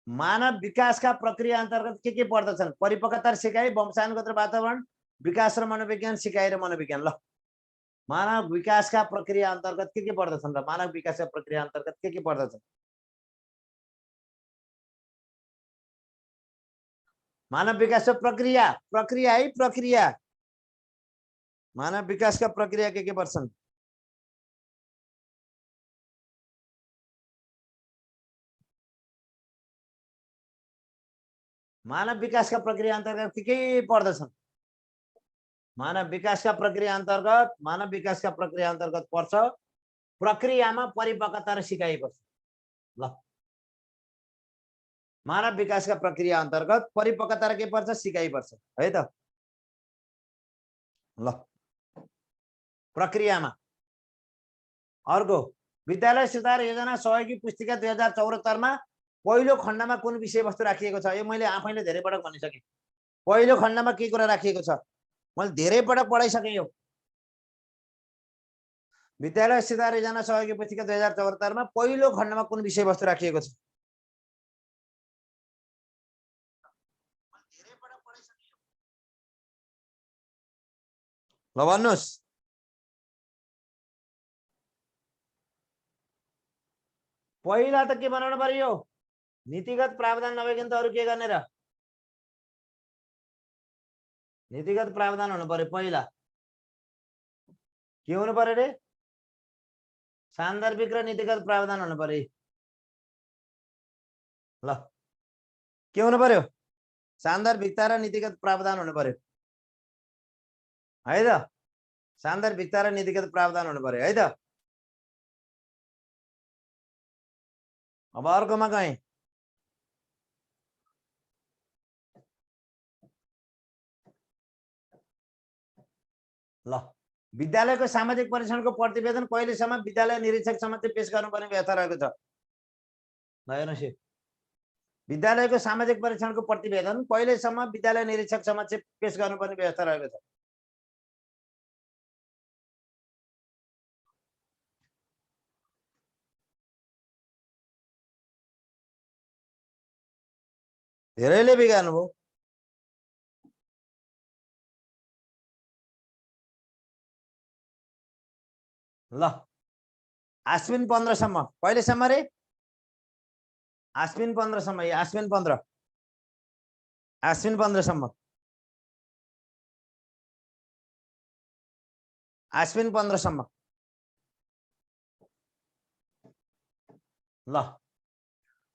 मानव विकासका प्रक्रिया अन्तर्गत के पर्दछन्? परिपक्वता सिकाइ, वंशानुगत र वातावरण, विकास र मनोविज्ञान, सिकाइ र मनोविज्ञान। ल मानव विकासका प्रक्रिया अन्तर्गत के पर्दछन् र मानव विकासका प्रक्रिया अन्तर्गत के पर्दछ? मानव विकासको प्रक्रिया, प्रक्रिया है प्रक्रिया। मानव विकासका प्रक्रिया के पर्छन्? मानव विकासका प्रक्रिया अन्तर्गत के पर्दछन्? मानव विकासका प्रक्रिया अन्तर्गत पर्छ प्रक्रियामा परिपक्वता र सिकाइ पर्छ। ल मानव विकासका प्रक्रिया अन्तर्गत परिपक्वता र के पर्छ? सिकाइ पर्छ है त। ल प्रक्रियामा अर्को विद्यालय सुधार योजना सहयोगी पुस्तिका 2074 मा पहिलो खण्डमा कुन विषयवस्तु राखिएको छ? यो मैले आफैले धेरै पटक भनिसकेँ। पहिलो खण्डमा के कुरा राखिएको छ? मैले धेरै पटक पढाइसकेँ। यो विद्यालय सुधार योजना सहयोगी पुस्तिका 2074 मा पहिलो खण्डमा कुन विषयवस्तु राखिएको छ? ल भन्नुहोस्। पहिला त के बनाउनु पर्यो? नीतिगत प्रावधान नभइकन त अरु के गर्ने र? नीतिगत प्रावधान हुनु पर्यो पहिला। के हुनु पर्यो रे? सान्दर्भिक र नीतिगत प्रावधान हुनु पर्यो। ल के हुनु पर्यो? सान्दर्भिकता र नीतिगत प्रावधान हुनु पर्यो है त। सान्दर्भिकता र नीतिगत प्रावधान हुनु पर्यो है त। अब अर्कोमा गएँ। ल विद्यालयको सामाजिक परीक्षणको प्रतिवेदन कहिलेसम्म विद्यालय निरीक्षक समक्ष पेश गर्नुपर्ने व्यवस्था रहेको छ? ल हेर्नुहोस्, विद्यालयको सामाजिक परीक्षणको प्रतिवेदन कहिलेसम्म विद्यालय निरीक्षक समक्ष पेश गर्नुपर्ने व्यवस्था रहेको छ? धेरैले बिगार्नु भयो। ल आश्विन 15 सम्म। कहिलेसम्म रे? आश्विन 15 सम्म। आश्विन 15, आश्विन 15 सम्म। आश्विन 15 सम्म। ल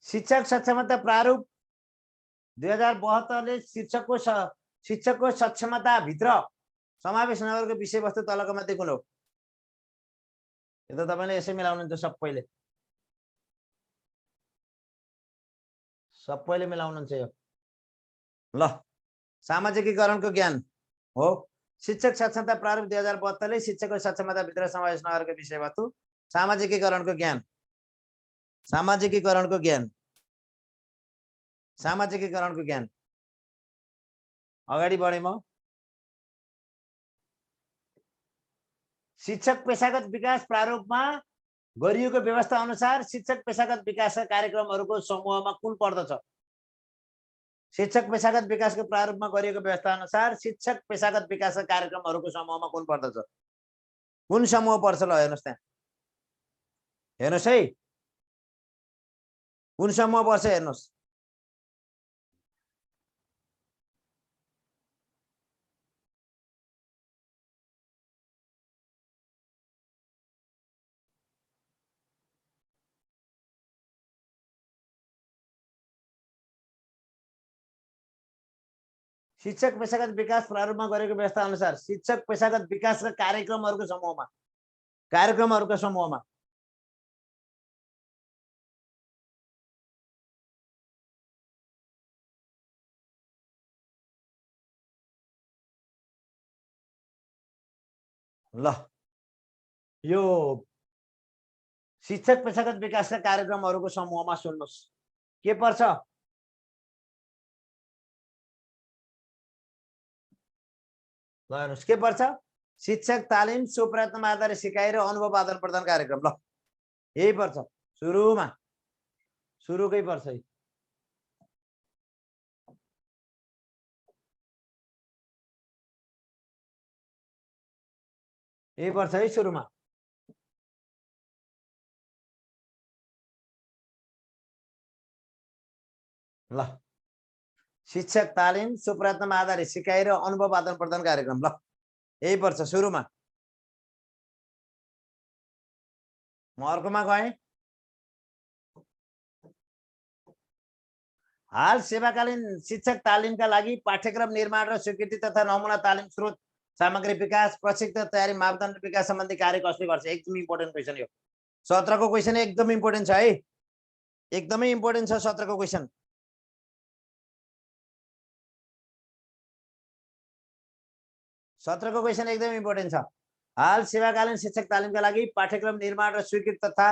शिक्षक सक्षमता प्रारूप 2072 ले शिक्षकको सक्षमता भित्र समावेश नगरेको विषयवस्तु तलको मध्ये कुन हो? यो त तपाईले यसै मिलाउनुहुन्छ सबैले मिलाउनुहुन्छ यो। ल सामाजिकीकरणको ज्ञान हो शिक्षक सक्षमता प्रारूप 2072 ले शिक्षकको सक्षमता भित्र समावेश नगरेको विषयवस्तु सामाजिकीकरणको ज्ञान अगाडि बढे म। शिक्षक पेशागत विकास प्रारूपमा गरिएको व्यवस्था अनुसार शिक्षक पेशागत विकासका कार्यक्रमहरूको समूहमा कुन पर्दछ? शिक्षक पेशागत विकासको प्रारूपमा गरिएको व्यवस्था अनुसार शिक्षक पेशागत विकासका कार्यक्रमहरूको समूहमा कुन पर्दछ? कुन समूह पर्छ? ल हेर्नुस् त्यहाँ, हेर्नुस् है, कुन समूह पर्छ हेर्नुस्। शिक्षक पेशागत विकास प्रारूपमा गरेको व्यवस्था अनुसार शिक्षक पेशागत विकासका कार्यक्रमहरूको समूहमा ल यो शिक्षक पेशागत विकासका कार्यक्रमहरूको समूहमा सुन्नुस् के पर्छ? ल हेर्नुस् के पर्छ? शिक्षक तालिम स्वप्रयत्नमा आधारित सिकाइ र अनुभव आदान प्रदान कार्यक्रम। ल यही पर्छ सुरुकै पर्छ यही पर्छ है सुरुमा। ल शिक्षक तालिम स्वप्रयत्नमा आधारित सिकाइ र अनुभव आदान प्रदान कार्यक्रम। ल यही पर्छ सुरुमा। म अर्कोमा गएँ। हाल सेवाकालीन शिक्षक तालिमका लागि पाठ्यक्रम निर्माण र स्वीकृति तथा नमुना तालिम स्रोत सामग्री विकास प्रशिक्षण तयारी मापदण्ड विकास सम्बन्धी कार्य कसले गर्छ? एकदम इम्पोर्टेन्ट क्वेसन यो। 17 को क्वेसन एकदम इम्पोर्टेन्ट छ है, एकदमै इम्पोर्टेन्ट छ 17 को क्वेसन। एकदम इम्पोर्टेन्ट छ। हाल सेवाकालीन शिक्षक तालिमका लागि पाठ्यक्रम निर्माण र स्वीकृति तथा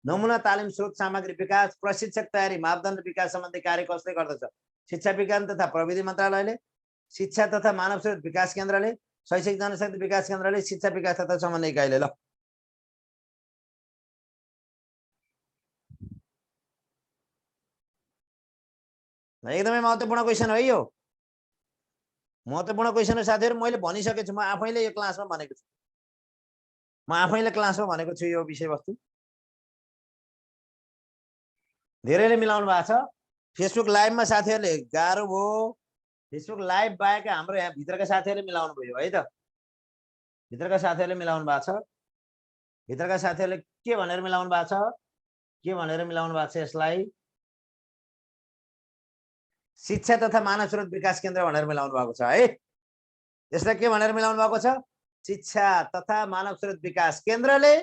नमुना तालिम स्रोत सामग्री विकास प्रशिक्षक तयारी मापदण्ड विकास सम्बन्धी कार्य कसले गर्दछ? शिक्षा विज्ञान तथा प्रविधि मन्त्रालयले, शिक्षा तथा मानव स्रोत विकास केन्द्रले, शैक्षिक जनशक्ति विकास केन्द्रले, शिक्षा विकास तथा समन्वय इकाइले। ल एकदमै महत्त्वपूर्ण क्वेसन हो यो, महत्त्वपूर्ण क्वेसन हो साथीहरु। मैले भनिसकेछु, म आफैले यो क्लासमा भनेको छु, यो विषयवस्तु धेरैले मिलाउनु भएको छ। फेसबुक लाइभमा साथीहरुले गाह्रो भयो, फेसबुक लाइभ बाहेक हाम्रो यहाँ भित्रका साथीहरुले मिलाउनु भयो है त, भित्रका साथीहरुले मिलाउनु भएको छ। भित्रका साथीहरुले के भनेर मिलाउनु भएको छ? यसलाई शिक्षा तथा मानव स्रोत विकास केन्द्र भनेर मिलाउनु भएको छ है। यसलाई के भनेर मिलाउनु भएको छ? शिक्षा तथा मानव स्रोत विकास केन्द्रले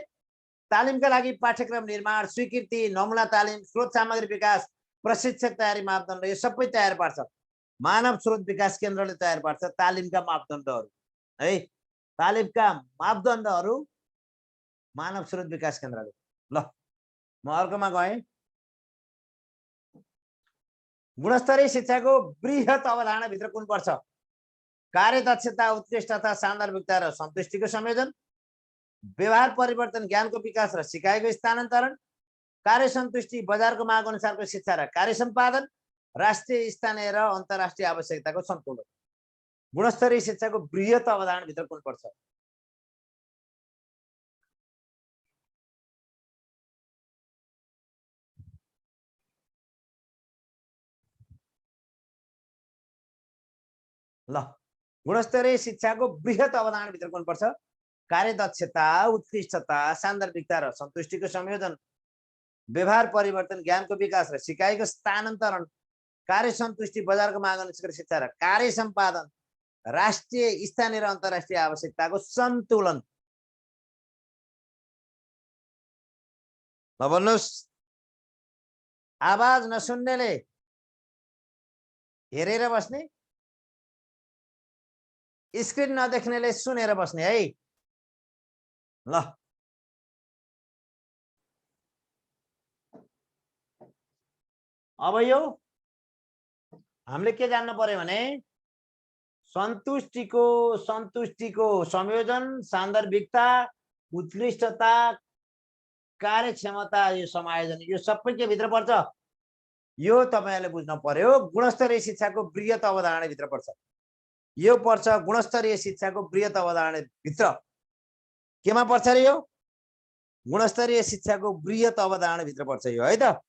तालिमका लागि पाठ्यक्रम निर्माण स्वीकृति नमुना तालिम स्रोत सामग्री विकास प्रशिक्षक तयारी मापदण्ड यो सबै तयार पार्छ। मानव स्रोत विकास केन्द्रले तयार पार्छ तालिमका मापदण्डहरू है, तालिमका मापदण्डहरू मानव स्रोत विकास केन्द्रले। ल म अर्कोमा गएँ। गुणस्तरीय शिक्षाको बृहत अवधारणा भित्र कुन पर्छ? कार्यदक्षता उत्कृष्टता सान्दर्भिकता र सन्तुष्टिको संयोजन, व्यवहार परिवर्तन ज्ञानको विकास र सिकाइको स्थानान्तरण, कार्य सन्तुष्टि बजारको माग अनुसारको शिक्षा र कार्य सम्पादन, राष्ट्रिय स्थानीय र अन्तर्राष्ट्रिय आवश्यकताको सन्तुलन। गुणस्तरीय शिक्षाको बृहत अवधारणा भित्र कुन पर्छ? ल गुणस्तरीय शिक्षाको बृहत अवधारणा भित्र कुन पर्छ? कार्यदक्षता उत्कृष्टता सान्दर्भिकता र सन्तुष्टिको संयोजन, व्यवहार परिवर्तन, ज्ञानको विकास र सिकाइको स्थानान्तरण, कार्य सन्तुष्टि, बजारको माग अनुसार शिक्षा र कार्य सम्पादन, राष्ट्रिय स्थानीय र अन्तर्राष्ट्रिय आवश्यकताको सन्तुलन। ल भन्नुहोस्, आवाज नसुन्नेले हेरेर बस्ने, स्क्रिन नदेख्नेले सुनेर बस्ने है। ल अब यो हामीले के जान्नु पर्यो भने सन्तुष्टिको संयोजन, सान्दर्भिकता, उत्कृष्टता, कार्यक्षमता, यो समायोजन, यो सबै के भित्र पर्छ? यो तपाईहरुले बुझ्नु पर्यो। गुणस्तरीय शिक्षाको बृहत अवधारणा भित्र पर्छ। यो पर्छ गुणस्तरीय शिक्षाको बृहत अवधारणा भित्र। केमा पर्छ रे यो? गुणस्तरीय शिक्षाको बृहत अवधारणा भित्र पर्छ यो है त।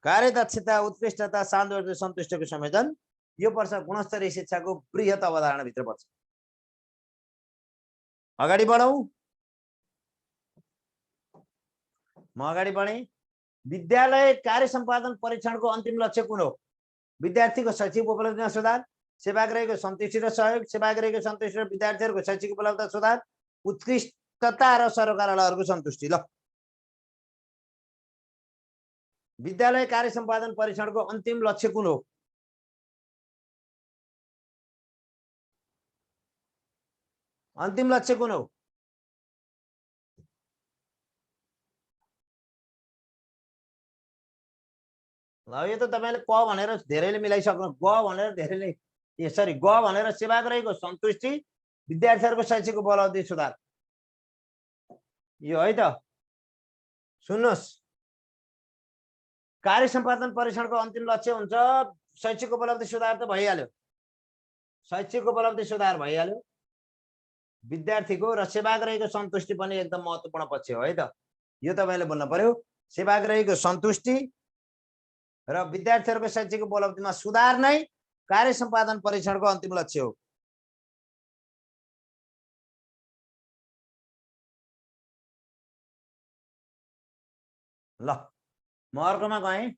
कार्यदक्षता, उत्कृष्टता, सान्दर्भिकता, सन्तुष्टिको संयोजन, यो पर्छ गुणस्तरीय शिक्षाको बृहत अवधारणा भित्र पर्छ। अगाडि बढौं। म अगाडि बढेँ। विद्यालय कार्य सम्पादन परीक्षणको अन्तिम लक्ष्य कुन हो? विद्यार्थीको शैक्षिक उपलब्धिमा सुधार, सेवाग्राहीको सन्तुष्टि र सहयोग, सेवाग्राहीको सन्तुष्टि र विद्यार्थीहरूको शैक्षिक उपलब्धता सुधार, उत्कृष्टता र सरकारवालाहरूको सन्तुष्टि। ल विद्यालय कार्य सम्पादन परीक्षणको अन्तिम लक्ष्य कुन हो? अन्तिम लक्ष्य कुन हो? ल यो त तपाईले क भनेर धेरैले मिलाइसक्नु, ग भनेर धेरैले सरी ग भनेर सेवाग्राहीको सन्तुष्टि, विद्यार्थीहरूको शैक्षिक उपलब्धि सुधार, यो है त। सुन्नुहोस्, कार्य सम्पादन परीक्षणको अन्तिम लक्ष्य हुन्छ शैक्षिक उपलब्धि सुधार त भइहाल्यो, शैक्षिक उपलब्धि सुधार भइहाल्यो। विद्यार्थीको र सेवाग्राहीको सन्तुष्टि पनि एकदम महत्त्वपूर्ण पक्ष हो है त। यो तपाईले बुझ्नु पर्यो। सेवाग्राहीको सन्तुष्टि र विद्यार्थीहरूको शैक्षिक उपलब्धिमा सुधार नै कार्य सम्पादन परीक्षणको अन्तिम लक्ष्य हो। ल म अर्कोमा गएँ।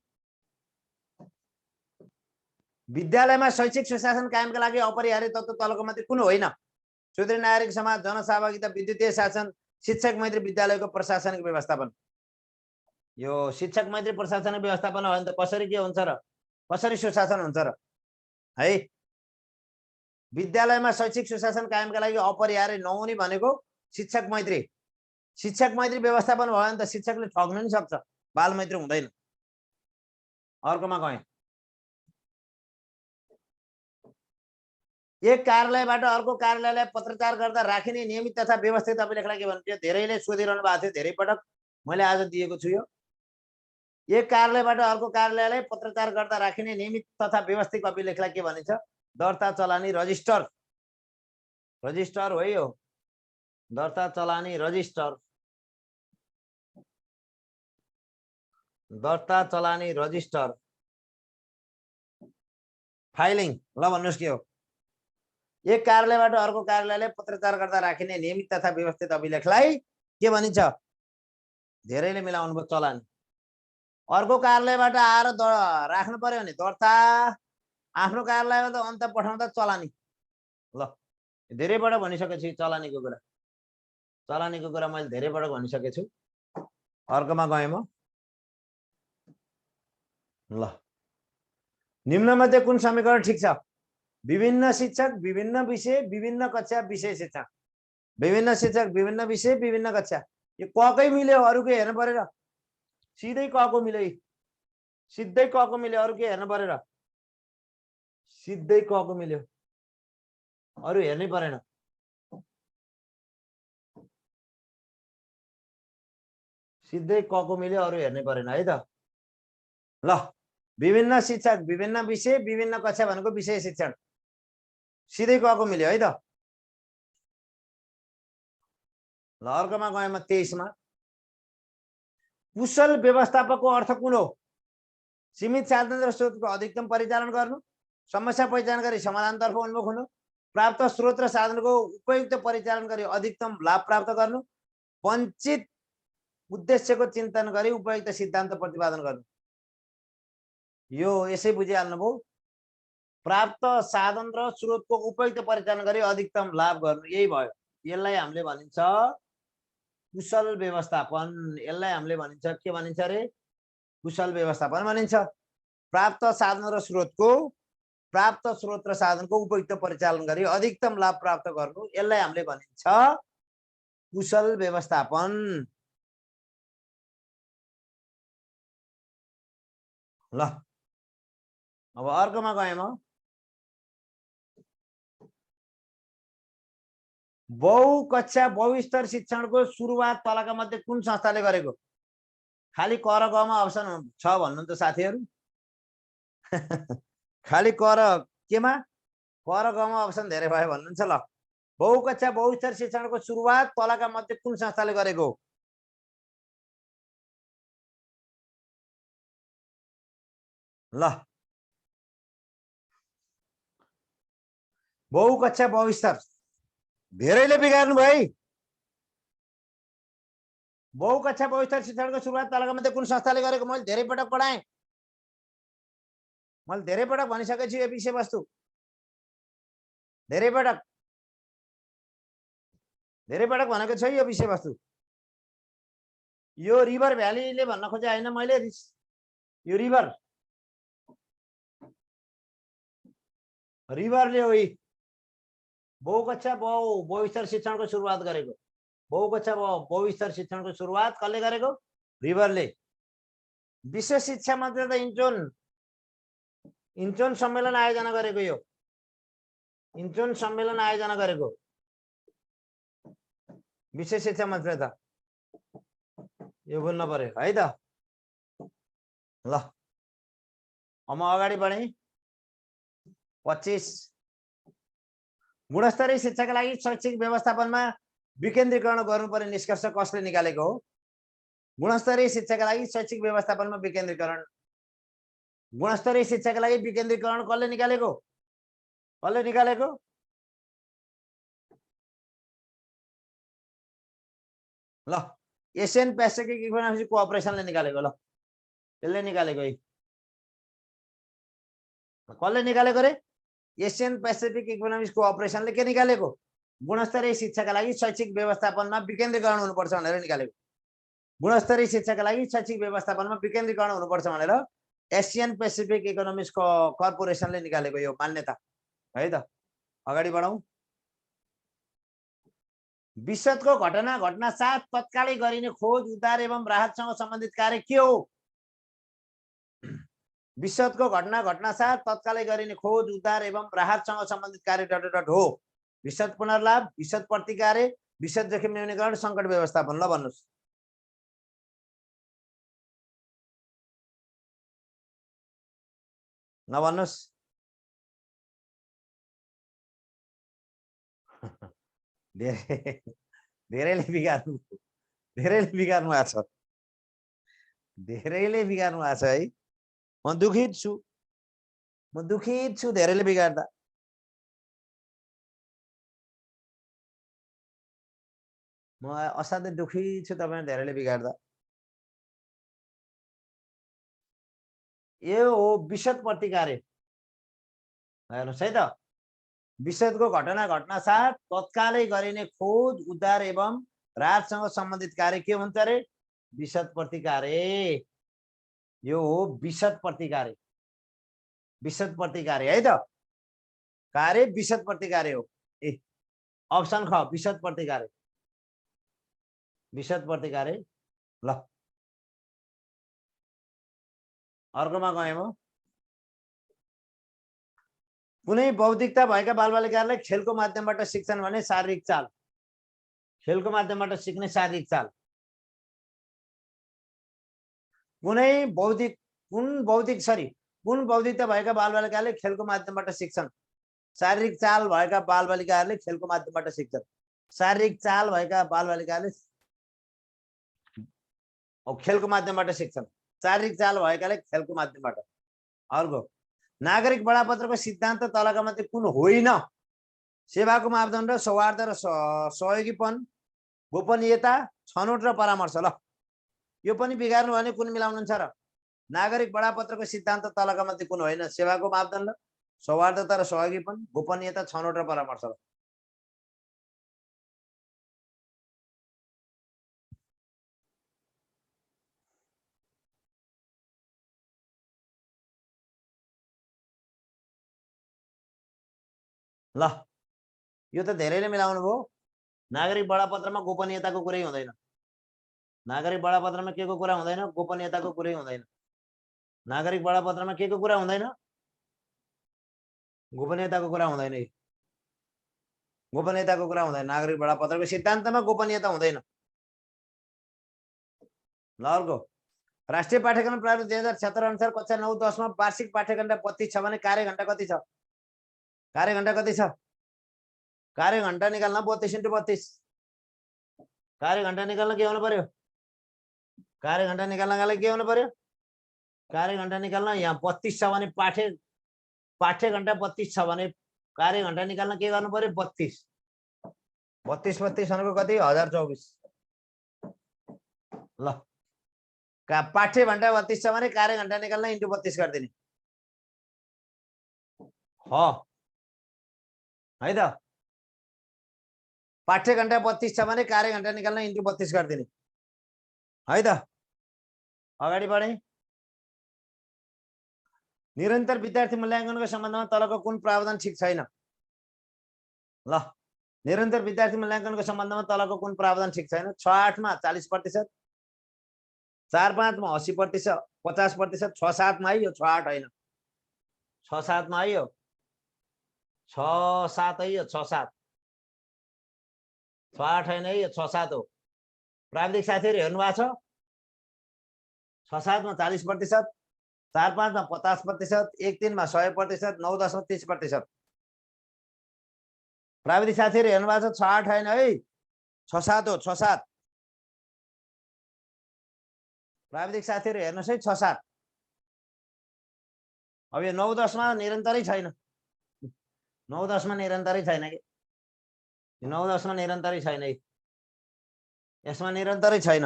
विद्यालयमा शैक्षिक सुशासन कायमका लागि अपरिहार्य तत्त्व तलको मध्ये कुन होइन? सुदृढ नागरिक समाज, जनसहभागिता, विद्युतीय शासन, शिक्षक मैत्री विद्यालयको प्रशासनिक व्यवस्थापन। यो शिक्षक मैत्री प्रशासनिक व्यवस्थापन हो भने त कसरी के हुन्छ र? कसरी सुशासन हुन्छ र? है विद्यालयमा शैक्षिक सुशासन कायमका लागि अपरिहार्य नहुने भनेको शिक्षक मैत्री। शिक्षक मैत्री व्यवस्थापन भयो भने त शिक्षकले ठग्न नि सक्छ, बाल मैत्री हुँदैन। अर्कोमा गएँ। एक कार्यालयबाट अर्को कार्यालयलाई पत्रचार गर्दा राखिने नियमित तथा व्यवस्थित अभिलेखलाई के भन्छ? धेरैले सोधिरहनु भएको थियो, धेरै पटक मैले आज दिएको छु यो। एक कार्यालयबाट अर्को कार्यालयलाई पत्रचार गर्दा राखिने नियमित तथा व्यवस्थित अभिलेखलाई के भनिन्छ? दर्ता चलानी रजिस्टर। रजिस्टर हो यो, दर्ता चलानी रजिस्टर, दर्ता चलानी रजिस्टर, फाइलिङ। ल भन्नुहोस् के हो? एक कार्यालयबाट अर्को कार्यालयले पत्रचार गर्दा राखिने नियमित तथा व्यवस्थित अभिलेखलाई के भनिन्छ? धेरैले मिलाउनु भयो, चलानी। अर्को कार्यालयबाट आएर राख्नु पर्यो भने दर्ता, आफ्नो कार्यालयमा त अन्त पठाउँदा चलानी। ल धेरै पटक भनिसकेको छु चलानीको कुरा। चलानीको कुरा मैले धेरै पटक भनिसकेको छु। अर्कोमा गएँ म। ल निम्नमध्ये कुन समीकरण ठिक छ? विभिन्न शिक्षक, विभिन्न विषय, विभिन्न कक्षा, विषय शिक्षा। विभिन्न शिक्षक, विभिन्न विषय, विभिन्न कक्षा। यो ककै मिल्यो, अरु के हेर्नु पर्यो र? सिधै कको मिल्यो, सिधै कको मिल्यो, अरु के हेर्नु पर्यो र? सिधै कको मिल्यो, अरु हेर्नै परेन। सिधै कको मिल्यो, अरु हेर्नै परेन है त। ल विभिन्न शिक्षक, विभिन्न विषय, विभिन्न कक्षा भनेको विषय शिक्षण, सिधै कको मिल्यो है त। ल अर्कोमा गएँ म 23 मा। कुशल व्यवस्थापकको अर्थ कुन हो? सीमित साधन र स्रोतको अधिकतम परिचालन गर्नु, समस्या पहिचान गरी समाधानतर्फ उन्मुख हुनु, प्राप्त स्रोत र साधनको उपयुक्त परिचालन गरी अधिकतम लाभ प्राप्त गर्नु, वञ्चित उद्देश्यको चिन्तन गरी उपयुक्त सिद्धान्त प्रतिपादन गर्नु। यो यसै बुझिहाल्नुभयो। प्राप्त साधन र स्रोतको उपयुक्त परिचालन गरी अधिकतम लाभ गर्नु, यही भयो। यसलाई हामीले भनिन्छ कुशल व्यवस्थापन। यसलाई हामीले भनिन्छ के भनिन्छ रे? कुशल व्यवस्थापन भनिन्छ। प्राप्त साधन र साधनको उपयुक्त परिचालन गरी अधिकतम लाभ प्राप्त गर्नु, यसलाई हामीले भनिन्छ कुशल व्यवस्थापन। ल अब अर्कोमा गएँ म। बहुकक्षा बहुस्तर शिक्षणको सुरुवात तलका मध्ये कुन संस्थाले गरेको? खाली क र ग मा अप्सन छ भन्नुहुन्छ साथीहरू। खाली क र केमा? क र ग मा अप्सन धेरै भयो भन्नुहुन्छ। ल बहुकक्षा बहुस्तर शिक्षणको सुरुवात तलका मध्ये कुन संस्थाले गरेको? ल बहुकक्षा बहुस्तर धेरैले बिगार्नु भाइ। बहुकक्षा बहुस्तर शिक्षणको सुरुवात तलका मध्ये कुन संस्थाले गरेको? मैले धेरै पटक पढाएँ, मैले धेरै पटक भनिसकेको छु यो विषयवस्तु। धेरै पटक भनेको छु यो विषयवस्तु। यो रिभर भ्यालीले भन्न खोजे होइन मैले, यो रिभरले हो बहुकक्षा बहुस्तर शिक्षणको सुरुवात गरेको। बहुकक्षा बहुस्तर शिक्षणको सुरुवात कसले गरेको? रिभरले। विश्व शिक्षा मन्त्री त इन्चोन सम्मेलन आयोजना गरेको। यो इन्चोन सम्मेलन आयोजना गरेको विश्व शिक्षा मन्त्री त यो बोल्न पर्यो है त। ल अब म अगाडि बढेँ। 25 गुणस्तरीय शिक्षाका लागि शैक्षिक व्यवस्थापनमा विकेन्द्रीकरण गर्नुपर्ने निष्कर्ष कसले निकालेको हो? गुणस्तरीय शिक्षाका लागि शैक्षिक व्यवस्थापनमा विकेन्द्रीकरण, गुणस्तरीय शिक्षाका लागि विकेन्द्रीकरण कसले निकालेको? कसले निकालेको? ल एसियन पेसिफिक इकोनोमिक कोअपरेसनले निकालेको। ल यसले निकालेको है। कसले निकालेको रे? एसियन पेसिफिक इकोनोमिक कोअपरेसनले के निकालेको? गुणस्तरीय शिक्षाका लागि शैक्षिक व्यवस्थापनमा विकेन्द्रीकरण हुनुपर्छ भनेर निकालेको। गुणस्तरीय शिक्षाका लागि शैक्षिक व्यवस्थापनमा विकेन्द्रीकरण हुनुपर्छ भनेर एसियन पेसिफिक इकोनोमिक कर्पोरेसनले निकालेको यो मान्यता है त। अगाडि बढौँ। विश्वको घटना साथ तत्कालै गरिने खोज उद्धार एवं राहतसँग सम्बन्धित कार्य के हो? विश्वको घटना साथ तत्कालै गरिने खोज उद्धार एवं राहतसँग सम्बन्धित कार्य डट हो। विश्व पुनर्लाभ, विश्व प्रतिकार्य, विश्व जोखिम न्यूनीकरण, सङ्कट व्यवस्थापन। ल भन्नुहोस्। नभन्नुहोस्। धेरैले बिगार्नु भएको छ। धेरैले बिगार्नु भएको छ है। म दुखित छु धेरैले बिगार्दा। म असाध्यै दुखी छु तपाईँ धेरैले बिगार्दा। यो हो विश्व प्रतिकार्य। हेर्नुहोस् है त। विश्वको घटना साथ तत्कालै गरिने खोज उद्धार एवं राहतसँग सम्बन्धित कार्य के भन्छ रे? विश्व प्रतिकार्य। यो हो विश्व प्रतिकार्य। विश्व प्रतिकार्य है त। कार्य विश्व प्रतिकार्य हो। ए अप्सन ख विश्व प्रतिकार्य। विश्व प्रतिकार्य। ल अर्कोमा गएँ म। कुनै बौद्धिकता भएका बालबालिकाहरूलाई खेलको माध्यमबाट शिक्षण भने शारीरिक चाल। खेलको माध्यमबाट सिक्ने शारीरिक चाल। कुन बौद्धिकता भएका बालबालिकाले खेलको माध्यमबाट शिक्षण। शारीरिक चाल भएका बालबालिकाहरूले खेलको माध्यमबाट शिक्षण। शारीरिक चाल भएका बालबालिकाले खेलको माध्यमबाट शिक्षण। शारीरिक चाल भएकाले खेलको माध्यमबाट। अर्को नागरिक बडापत्रको सिद्धान्त तलका मध्ये कुन होइन? सेवाको मापदण्ड, सौहार्द र सहयोगीपन, गोपनीयता, छनौट र परामर्श। ल यो पनि बिगार्नु भने कुन मिलाउनुहुन्छ र? नागरिक बडापत्रको सिद्धान्त तलका मध्ये कुन होइन? सेवाको मापदण्ड, सौहार्दता र सहयोगीपन, गोपनीयता, छनौट र परामर्श। ल यो त धेरैले मिलाउनु भयो। नागरिक बडापत्रमा गोपनीयताको कुरै हुँदैन। नागरिक बडापत्रमा के को कुरा हुँदैन? गोपनीयताको कुरै हुँदैन। नागरिक बडापत्रमा के को कुरा हुँदैन? गोपनीयताको कुरा हुँदैन। गोपनीयताको कुरा हुँदैन। नागरिक बडापत्रको सिद्धान्तमा गोपनीयता हुँदैन। ल अर्को, राष्ट्रिय पाठ्यक्रम प्रारूप 2076 अनुसार कक्षा 9-10 मा वार्षिक पाठ्यघण्टा 32 छ भने कार्यघण्टा कति छ? कार्यघण्टा कति छ? कार्यघण्टा निकाल्न 32 × 32। कार्यघण्टा निकाल्न के हुनु पर्यो? कार्यघण्टा निकाल्नका लागि के हुनु पर्यो? कार्यघण्टा निकाल्न यहाँ 32 छ भने पाठ्यघण्टा 32 छ भने कार्यघण्टा निकाल्न के गर्नु पर्यो? 32 32 भनेको कति? 1024। ल पाठ्यघण्टा 32 छ भने कार्यघण्टा निकाल्न इन्टु 32 गरिदिने है त। पाठ्यघण्टा 32 छ भने कार्यघण्टा निकाल्न इन्टु 32 गरिदिने है त। अगाडि बढे। निरन्तर विद्यार्थी मूल्याङ्कनको सम्बन्धमा तलको कुन प्रावधान ठिक छैन? ल निरन्तर विद्यार्थी मूल्याङ्कनको सम्बन्धमा तलको कुन प्रावधान ठिक छैन? 6-8 मा 40%, 4-5 मा 80%, 50%, 6-7 मा आइयो, 6-8 होइन। 6-7 मा आइयो, 6-7 आइयो, 6-7, 6-8 होइन है, 6-7 हो। प्राविधिक साथीहरू हेर्नु भएको छ? 6-7 मा 40%, 4-5 मा 50%, 1-3 मा 100%, 9-10 मा 30%। प्राविधिक साथीहरू हेर्नु भएको छ? 6-8 होइन है, 6-7 हो। 6-7 प्राविधिक साथीहरू हेर्नुहोस् है, 6-7। अब यो 9-10 मा निरन्तरै छैन। 9-10 मा निरन्तरै छैन कि 9-10 मा निरन्तरै छैन है। यसमा निरन्तरै छैन,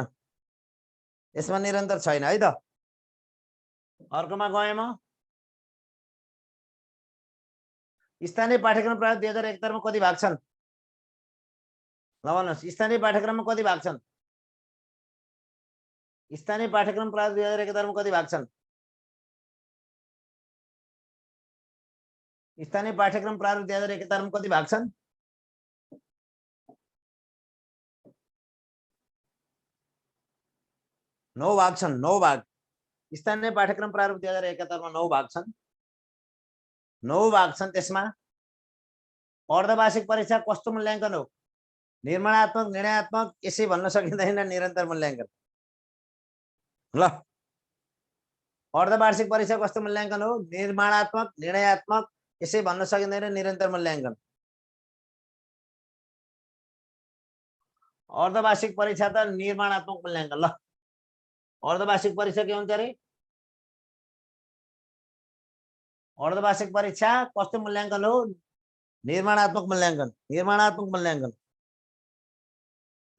यसमा निरन्तर छैन है त। अर्कोमा गएँ म। स्थानीय पाठ्यक्रम प्रारूप 2071 मा कति भाग छन्? ल भन्नुहोस्, स्थानीय पाठ्यक्रममा कति भाग छन्? स्थानीय पाठ्यक्रम प्रारूप 2071 मा कति भाग छन्? स्थानीय पाठ्यक्रम प्रारूप 2071 मा कति भाग छन्? 9 भाग छन्। 9 भाग। स्थानीय पाठ्यक्रम प्रारूप 2071 मा 9 भाग छन्। 9 भाग छन्। त्यसमा अर्धवार्षिक परीक्षा कस्तो मूल्याङ्कन हो? निर्माणात्मक, निर्णयात्मक, यसै भन्न सकिँदैन निरन्तर मूल्याङ्कन। ल अर्धवार्षिक परीक्षा कस्तो मूल्याङ्कन हो? निर्माणात्मक, निर्णयात्मक, यसै भन्न सकिँदैन निरन्तर मूल्याङ्कन। अर्धवार्षिक परीक्षा त निर्माणात्मक मूल्याङ्कन। ल अर्धवार्षिक परीक्षा के हुन्छ अरे? अर्धवार्षिक परीक्षा कस्तो मूल्याङ्कन हो? निर्माणात्मक मूल्याङ्कन। निर्माणात्मक मूल्याङ्कन।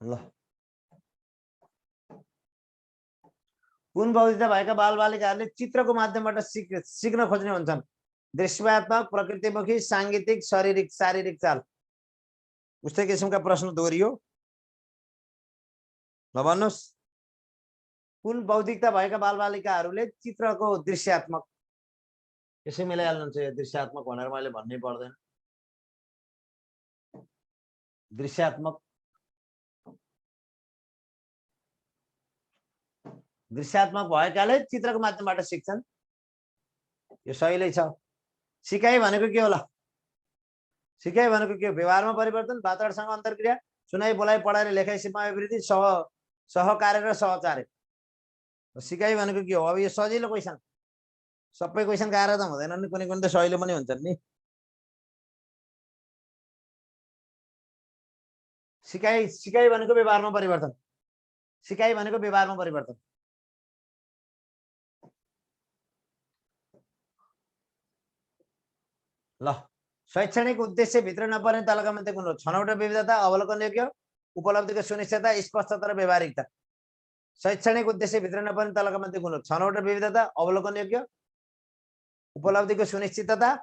ल कुन बौद्धिकता भएका बालबालिकाहरूले चित्रको माध्यमबाट सिक्न खोज्ने हुन्छन्? दृश्यात्मक, प्रकृतिमुखी, साङ्गीतिक, शारीरिक चाल। उस्तै किसिमका प्रश्न दोहोरियो। ल भन्नुहोस्, कुन बौद्धिकता भएका बालबालिकाहरूले चित्रको दृश्यात्मक, यसै मिलाइहाल्नुहुन्छ। यो दृश्यात्मक भनेर मैले भन्नै पर्दैन। दृश्यात्मक, दृश्यात्मक भएकाले चित्रको माध्यमबाट सिक्छन्। यो सही छ। सिकाइ भनेको के होला? सिकाइ भनेको के हो? व्यवहारमा परिवर्तन, वातावरणसँग अन्तर्क्रिया, सुनाइ, बोलाइ, पढाइ र लेखाइ सिपमा अभिवृद्धि, सहकार्य र सहचार्य। सिकाइ भनेको के हो? अब यो सजिलो क्वेसन, सबै क्वेसन गाह्रो त हुँदैन नि, कुनै कुनै त सजिलो पनि हुन्छन् नि। सिकाइ भनेको व्यवहारमा परिवर्तन। सिकाइ भनेको व्यवहारमा परिवर्तन। ल शैक्षणिक उद्देश्य भित्र नपर्ने तलका मध्ये कुन हो? छनौट र विविधता, अवलोकन योग्य, उपलब्धिको सुनिश्चितता, स्पष्टता र व्यवहारिकता। शैक्षणिक उद्देश्य भित्र नपर्ने तलका मध्ये कुन हो? छनौट र विविधता, अवलोकन योग्य, उपलब्धिको सुनिश्चितता,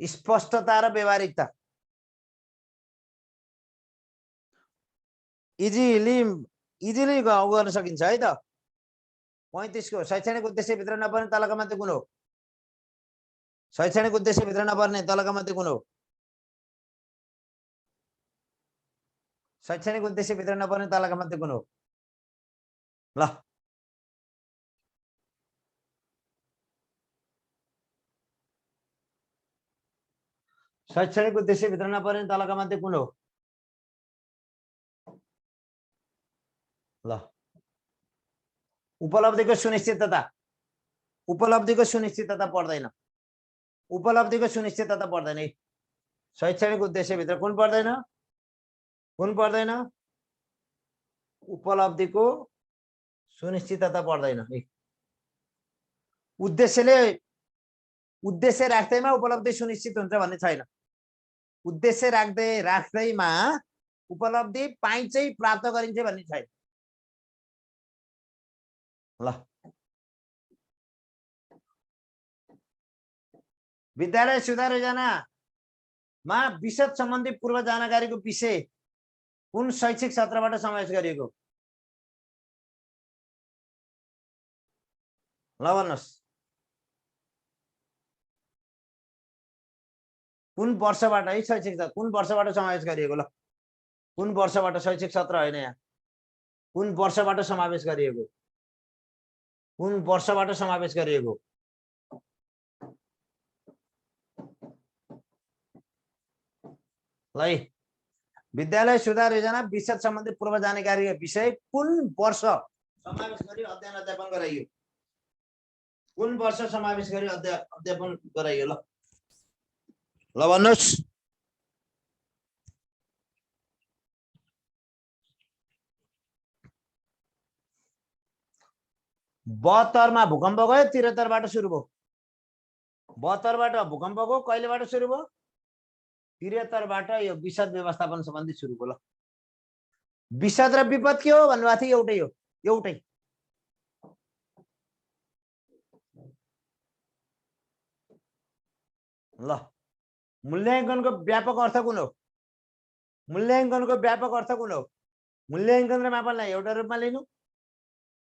स्पष्टता र व्यवहारिकता। इजिली गर्न सकिन्छ है त। 35 को शैक्षणिक उद्देश्य भित्र नपर्ने तलका मध्ये कुन हो? शैक्षणिक उद्देश्य भित्र नपर्ने तलका मध्ये कुन हो? शैक्षणिक उद्देश्य भित्र नपर्ने तलका मध्ये कुन हो? ल शैक्षणिक उद्देश्य भित्र नपर्ने तलका मध्ये कुन हो? ल उपलब्धिको सुनिश्चितता, उपलब्धिको सुनिश्चितता पर्दैन, उपलब्धिको सुनिश्चितता पर्दैन। शैक्षणिक उद्देश्य भित्र कुन पर्दैन? कुन पर्दैन? उपलब्धिको सुनिश्चितता पर्दैन। उद्देश्य राख्दैमा उपलब्धि सुनिश्चित हुन्छ भन्ने छैन। उद्देश्य राख्दैमा उपलब्धि पाइन्छै प्राप्त गरिन्छ भन्ने छैन। ल विद्यालय सुधार योजनामा विशद सम्बन्धी पूर्व जानकारीको विषय कुन शैक्षिक सत्रबाट समावेश गरिएको? ल भन्नुहोस्, कुन वर्षबाट है शैक्षिक सत्र कुन वर्षबाट समावेश गरिएको? ल कुन वर्षबाट? शैक्षिक सत्र होइन यहाँ। कुन वर्षबाट समावेश गरिएको? कुन वर्षबाट समावेश गरिएको? ल विद्यालय सुधार योजना विशद सम्बन्धी पूर्व जानकारीका विषय कुन वर्ष समावेश गरी अध्ययन अध्यापन गराइयो? कुन वर्ष समावेश गरी अध्यापन गराइयो? ल भन्नुहोस्। बहत्तरमा भूकम्प गयो, 73बाट सुरु भयो। 72बाट भूकम्प गयो, कहिलेबाट सुरु भयो? 73बाट यो विशद व्यवस्थापन सम्बन्धी सुरु भयो। ल विशद र विपद के हो भन्नुभएको थियो? एउटै हो, एउटै। ल मूल्याङ्कनको व्यापक अर्थ कुन हो? मूल्याङ्कनको व्यापक अर्थ कुन हो? मूल्याङ्कन र मापनलाई एउटा रूपमा लिनु,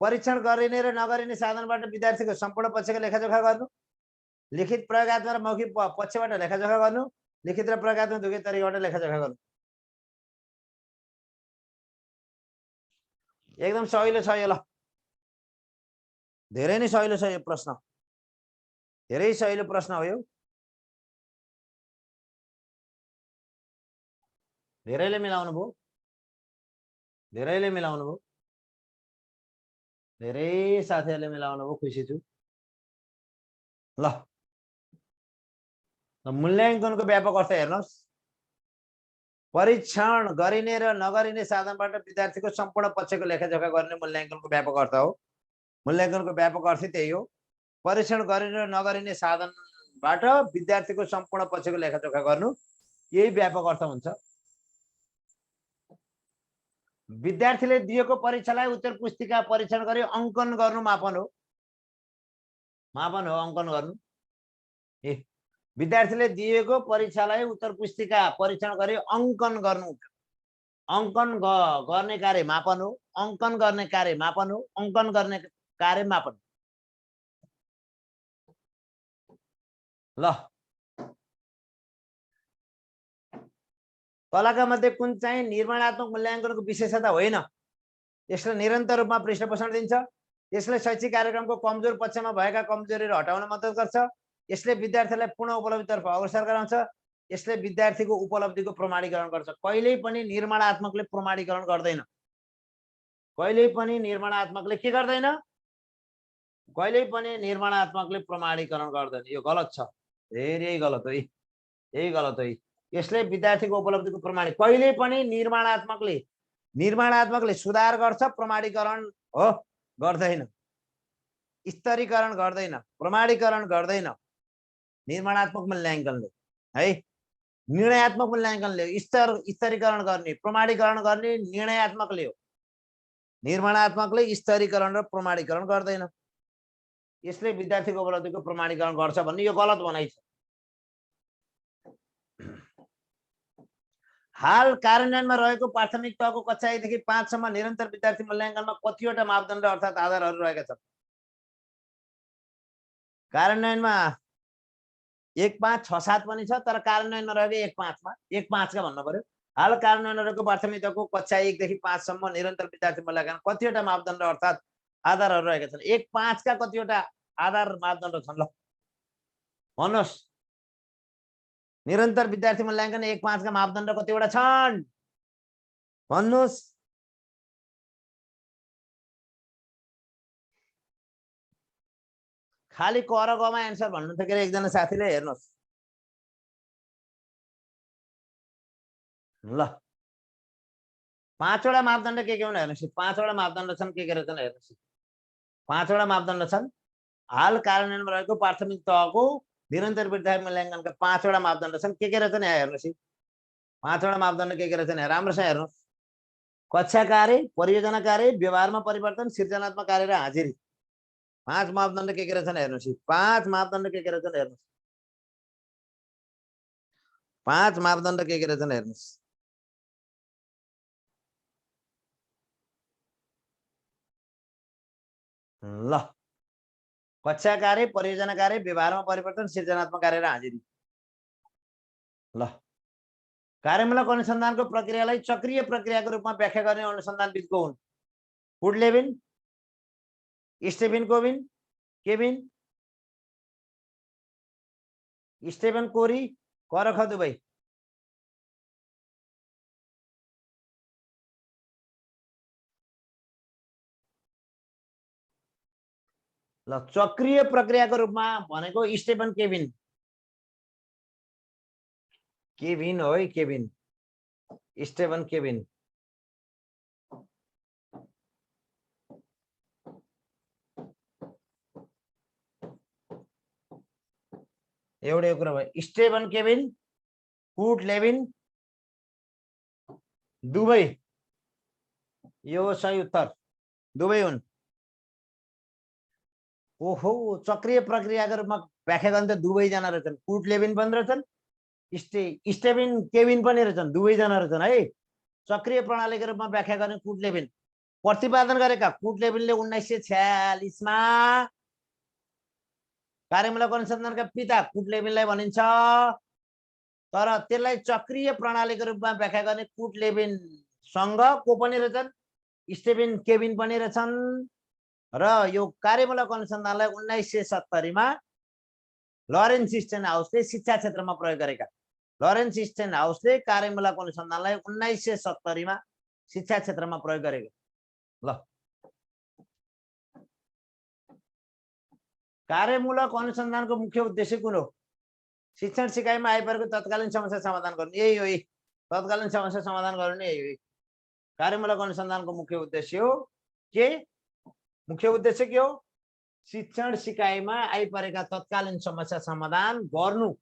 परीक्षण गरिने र नगरिने साधनबाट विद्यार्थीको सम्पूर्ण पक्षको लेखाजोखा गर्नु, लिखित प्रयोगात्मक र मौखिक पक्षबाट लेखाजोखा गर्नु, लिखित र प्रयोगात्मक दुवै तरिकाबाट लेखाजोखा गर्नु। एकदम सहिलो छ यो। ल धेरै नै सहिलो छ यो प्रश्न, धेरै सहिलो प्रश्न हो यो। धेरैले मिलाउनु भयो, धेरैले मिलाउनु भयो, धेरै साथीहरूले मिलाउनु भयो, खुसी छु। ल मूल्याङ्कनको व्यापक अर्थ हेर्नुहोस्, परीक्षण गरिने र नगरिने साधनबाट विद्यार्थीको सम्पूर्ण पक्षको लेखाजोखा गर्ने मूल्याङ्कनको व्यापक अर्थ हो। मूल्याङ्कनको व्यापक अर्थ त्यही हो, परीक्षण गरिने र नगरिने साधनबाट विद्यार्थीको सम्पूर्ण पक्षको लेखाजोखा गर्नु, यही व्यापक अर्थ हुन्छ। विद्यार्थीले दिएको परीक्षालाई उत्तर पुस्तिका परीक्षण गरी अङ्कन गर्नु मापन हो। मापन हो अङ्कन गर्नु। विद्यार्थीले दिएको परीक्षालाई उत्तर पुस्तिका परीक्षण गरी अङ्कन गर्नु, अङ्कन गर्ने कार्य मापन हो। अङ्कन गर्ने कार्य मापन हो, अङ्कन गर्ने कार्य मापन। ल तलका मध्ये कुन चाहिँ निर्माणात्मक मूल्याङ्कनको विशेषता होइन? यसले निरन्तर रूपमा पृष्ठपोषण दिन्छ, यसले शैक्षिक कार्यक्रमको कमजोर पक्षमा भएका कमजोरीहरू हटाउन मद्दत गर्छ, यसले विद्यार्थीलाई पूर्ण उपलब्धितर्फ अग्रसर गराउँछ, यसले विद्यार्थीको उपलब्धिको प्रमाणीकरण गर्छ। कहिल्यै पनि निर्माणात्मकले प्रमाणीकरण गर्दैन। कहिल्यै पनि निर्माणात्मकले के गर्दैन? कहिल्यै पनि निर्माणात्मकले प्रमाणीकरण गर्दैन। यो गलत छ, धेरै गलत हो, यही गलत हो। यसले विद्यार्थीको उपलब्धिको प्रमाणी कहिल्यै पनि निर्माणात्मकले सुधार गर्छ, प्रमाणीकरण हो गर्दैन, स्तरीकरण गर्दैन, प्रमाणीकरण गर्दैन निर्माणात्मक मूल्याङ्कनले है। निर्णयात्मक मूल्याङ्कनले स्तरीकरण गर्ने, प्रमाणीकरण गर्ने निर्णयात्मकले हो। निर्माणात्मकले स्तरीकरण र प्रमाणीकरण गर्दैन। यसले विद्यार्थीको उपलब्धिको प्रमाणीकरण गर्छ भन्ने यो गलत भनाइ छ। हाल कार्यान्वयनमा रहेको प्राथमिक तहको कक्षा 1 देखि 5 सम्म निरन्तर विद्यार्थी मूल्याङ्कनमा कतिवटा मापदण्ड अर्थात् आधारहरू रहेका छन्? कार्यान्वयनमा 1, 5, 6, 7 पनि छ, तर कार्यान्वयनमा रहेको 1, 5 मा 1, 5 का भन्नु पर्यो। हाल कार्यान्वयनमा रहेको प्राथमिक तहको कक्षा 1 देखि 5 सम्म निरन्तर विद्यार्थी मूल्याङ्कन कतिवटा मापदण्ड अर्थात् आधारहरू रहेका छन्? 1, 5 का कतिवटा आधार मापदण्ड छन्? ल भन्नुहोस्। निरन्तर विद्यार्थी मूल्याङ्कन 1, 5 का मापदण्ड कतिवटा छन्? भन्नुहोस्। खाली क र ग मा एन्सर भन्नु थियो के एकजना साथीले, हेर्नुहोस् ल। 5 वटा मापदण्ड के हुन् हेर्नुहोस्। 5 वटा मापदण्ड छन्, के रहेछन् हेर्नुहोस्। 5 वटा मापदण्ड छन्। हाल कार्यान्वयनमा रहेको प्राथमिक तहको निरन्तर विद्यार्थी मूल्याङ्कनका 5 वटा मापदण्ड छन्। के रहेछन् यहाँ हेर्नुहोस्। 5 वटा मापदण्ड के रहेछन् यहाँ राम्रोसँग हेर्नुहोस्। कक्षा कार्य, परियोजना कार्य, व्यवहारमा परिवर्तन, सृजनात्मक कार्य र हाजिरी। 5 मापदण्ड के रहेछन् हेर्नुहोस्। 5 मापदण्ड के रहेछन् हेर्नुहोस्। 5 मापदण्ड के रहेछन् हेर्नुहोस्। ल, कक्षा कार्य, परियोजना कार्य, व्यवहारमा परिवर्तन, सृजनात्मक कार्य र हाजिरी। ल, कार्यमूलक अनुसन्धानको प्रक्रियालाई चक्रीय प्रक्रियाको रूपमा व्याख्या गर्ने अनुसन्धानविद को हुन्? वुडलेविन, स्टेफन कोविन, केविन, स्टेफन कोरी, करख दुबै। ल, चक्रीय प्रक्रियाको रूपमा भनेको स्टेफन केविन। केविन हो है, केविन, स्टेफन केविन। एउटै कुरा भयो। स्टेफन केविन, कुट लेविन, दुबै। यो सही उत्तर, दुबै हुन्। ओहो, चक्रीय प्रक्रियाको रूपमा व्याख्या गर्ने त दुवैजना रहेछन्। कुट लेविन पनि रहेछन्, स्टेफन केविन पनि रहेछन्, दुवैजना रहेछन् है। चक्रीय प्रणालीको रूपमा व्याख्या गर्ने कुट लेविन। प्रतिपादन गरेका कुट लेविनले 1946 मा कार्यमूलक अनुसन्धानका पिता कुट लेविनलाई भनिन्छ। तर त्यसलाई चक्रीय प्रणालीको रूपमा व्याख्या गर्ने कुट लेविन सँग को पनि रहेछन्, स्टेफन केविन पनि रहेछन्। र यो कार्यमूलक अनुसन्धानलाई 1970 मा लरेन्स स्टेनहाउसले शिक्षा क्षेत्रमा प्रयोग गरेका। लरेन्स स्टेनहाउसले कार्यमूलक अनुसन्धानलाई 1970 मा शिक्षा क्षेत्रमा प्रयोग गरेको। ल, कार्यमूलक अनुसन्धानको मुख्य उद्देश्य कुन हो? शिक्षण सिकाइमा आइपरेको तत्कालीन समस्या समाधान गर्नु। यही हो, तत्कालीन समस्या समाधान गर्नु यही हो। कार्यमूलक अनुसन्धानको मुख्य उद्देश्य हो के? मुख्य उद्देश्य के हो? शिक्षण सिकाइमा आइपरेका तत्कालीन समस्या समाधान गर्नु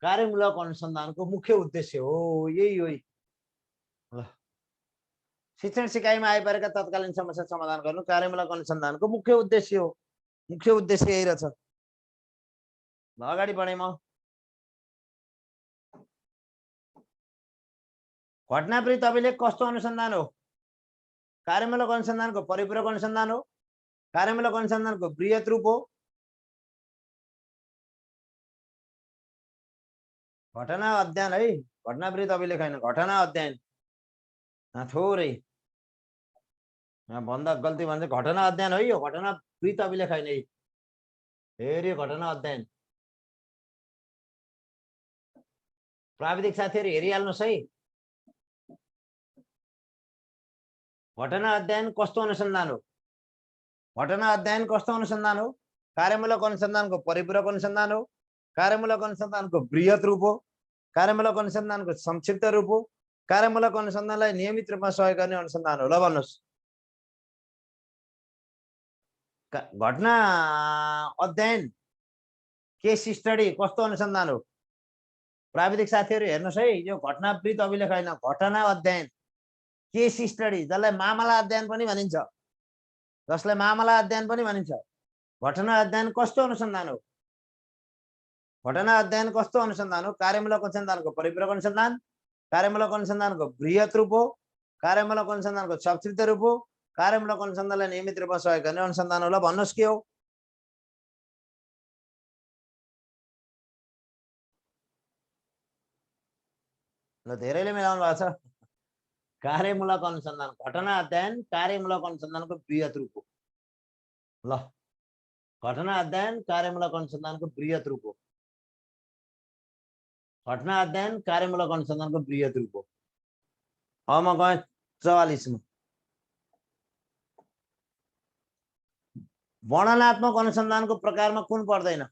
कार्यमूलक अनुसन्धानको मुख्य उद्देश्य हो। यही हो। शिक्षण सिकाइमा आइपरेका तत्कालीन समस्या समाधान गर्नु कार्यमूलक अनुसन्धानको मुख्य उद्देश्य हो। मुख्य उद्देश्य यही रहेछ। अगाडि बढे म। घटनावृत्त अभिलेख कस्तो अनुसन्धान हो? कार्यमूलक अनुसन्धानको परिपूरक अनुसन्धान हो। कार्यमूलक अनुसन्धानको बृहत रूप हो। घटना अध्ययन है, घटनावृत्त अभिलेख हैन, घटना अध्ययन। थोरै भन्दा गल्ती भन्छ। घटना अध्ययन है यो, घटनावृत्त अभिलेख हैन है। फेरि घटना अध्ययन। प्राविधिक साथीहरु हेरिहाल्नुस् है। घटना अध्ययन कस्तो अनुसन्धान हो? घटना अध्ययन कस्तो अनुसन्धान हो? कार्यमूलक अनुसन्धानको परिपूरक अनुसन्धान हो। कार्यमूलक अनुसन्धानको बृहत रूप हो। कार्यमूलक अनुसन्धानको संक्षिप्त रूप हो। कार्यमूलक अनुसन्धानलाई नियमित रूपमा सहयोग गर्ने अनुसन्धान हो। ल भन्नुस्। घटना अध्ययन केस स्टडी कस्तो अनुसन्धान हो? प्राविधिक साथीहरू हेर्नुहोस् है, यो घटनावृत्त अभिलेख होइन, घटना अध्ययन, केस स्टडी, जसलाई मामला अध्ययन पनि भनिन्छ, जसलाई मामला अध्ययन पनि भनिन्छ। घटना अध्ययन कस्तो अनुसन्धान हो? घटना अध्ययन कस्तो अनुसन्धान हो? कार्यमूलक अनुसन्धानको परिपूरक अनुसन्धान, कार्यमूलक अनुसन्धानको बृहत रूप हो, कार्यमूलक अनुसन्धानको संक्षिप्त रूप हो, कार्यमूलक अनुसन्धानलाई नियमित रूपमा सहयोग गर्ने अनुसन्धान होला। भन्नुहोस् के हो? ल धेरैले मिलाउनु भएको छ। कार्यमूलक अनुसन्धान, घटना अध्ययन कार्यमूलक अनुसन्धानको बृहत रूप हो। ल घटना अध्ययन कार्यमूलक अनुसन्धानको बृहत रूप हो। घटना अध्ययन कार्यमूलक अनुसन्धानको बृहत रूप हो। अब म गएँ 44 मा। वर्णनात्मक अनुसन्धानको प्रकारमा कुन पर्दैन?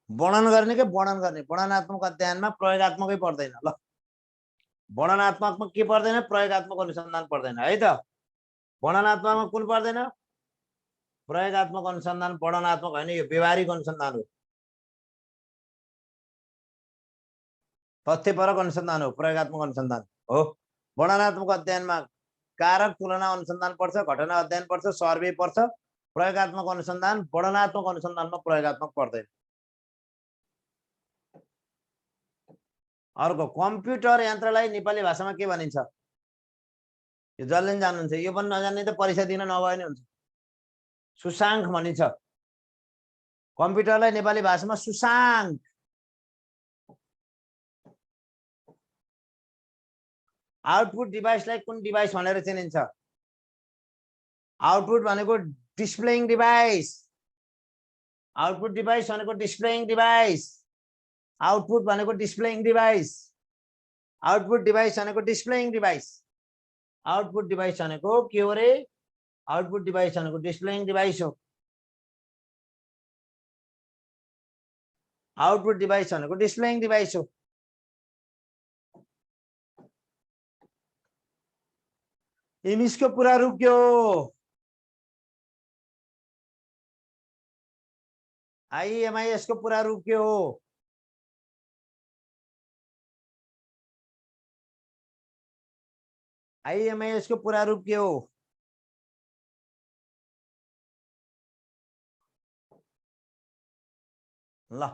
वर्णन गर्ने कि वर्णन गर्ने? वर्णनात्मक अध्ययनमा प्रयोगात्मकै पर्दैन। ल वर्णनात्मकमा के पर्दैन? प्रयोगात्मक अनुसन्धान पर्दैन है त। वर्णनात्मकमा कुन पर्दैन? प्रयोगात्मक अनुसन्धान। वर्णनात्मक होइन, यो व्यवहारिक अनुसन्धान हो, तथ्यपरक अनुसन्धान हो, प्रयोगात्मक अनुसन्धान हो। वर्णनात्मक अध्ययनमा कारक तुलना अनुसन्धान पर्छ, घटना अध्ययन पर्छ, सर्वे पर्छ। प्रयोगात्मक अनुसन्धान, वर्णनात्मक अनुसन्धानमा प्रयोगात्मक पर्दैन। अर्को, कम्प्युटर यन्त्रलाई नेपाली भाषामा के भनिन्छ? यो जसले जान्नुहुन्छ, यो पनि नजान्ने त परीक्षा दिन नभए नि हुन्छ। सूचाङ्क भनिन्छ। कम्प्युटरलाई नेपाली भाषामा सूचाङ्क। आउटपुट डिभाइसलाई कुन डिभाइस भनेर चिनिन्छ? आउटपुट भनेको डिस्प्लेइङ डिभाइस। आउटपुट डिभाइस भनेको डिस्प्लेइङ डिभाइस। आउटपुट भनेको डिस्प्लेइङ डिभाइस। आउटपुट डिभाइस भनेको डिस्प्लेइङ डिभाइस। आउटपुट डिभाइस भनेको के हो रे? आउटपुट डिभाइस भनेको डिस्प्लेइङ डिभाइस हो। आउटपुट डिभाइस भनेको डिस्प्लेइङ डिभाइस हो। इमेजको पूरा रूप के हो? आईएमआईएस को पूरा रूप के हो? आईएमआईएस को पूरा रूप के हो? ल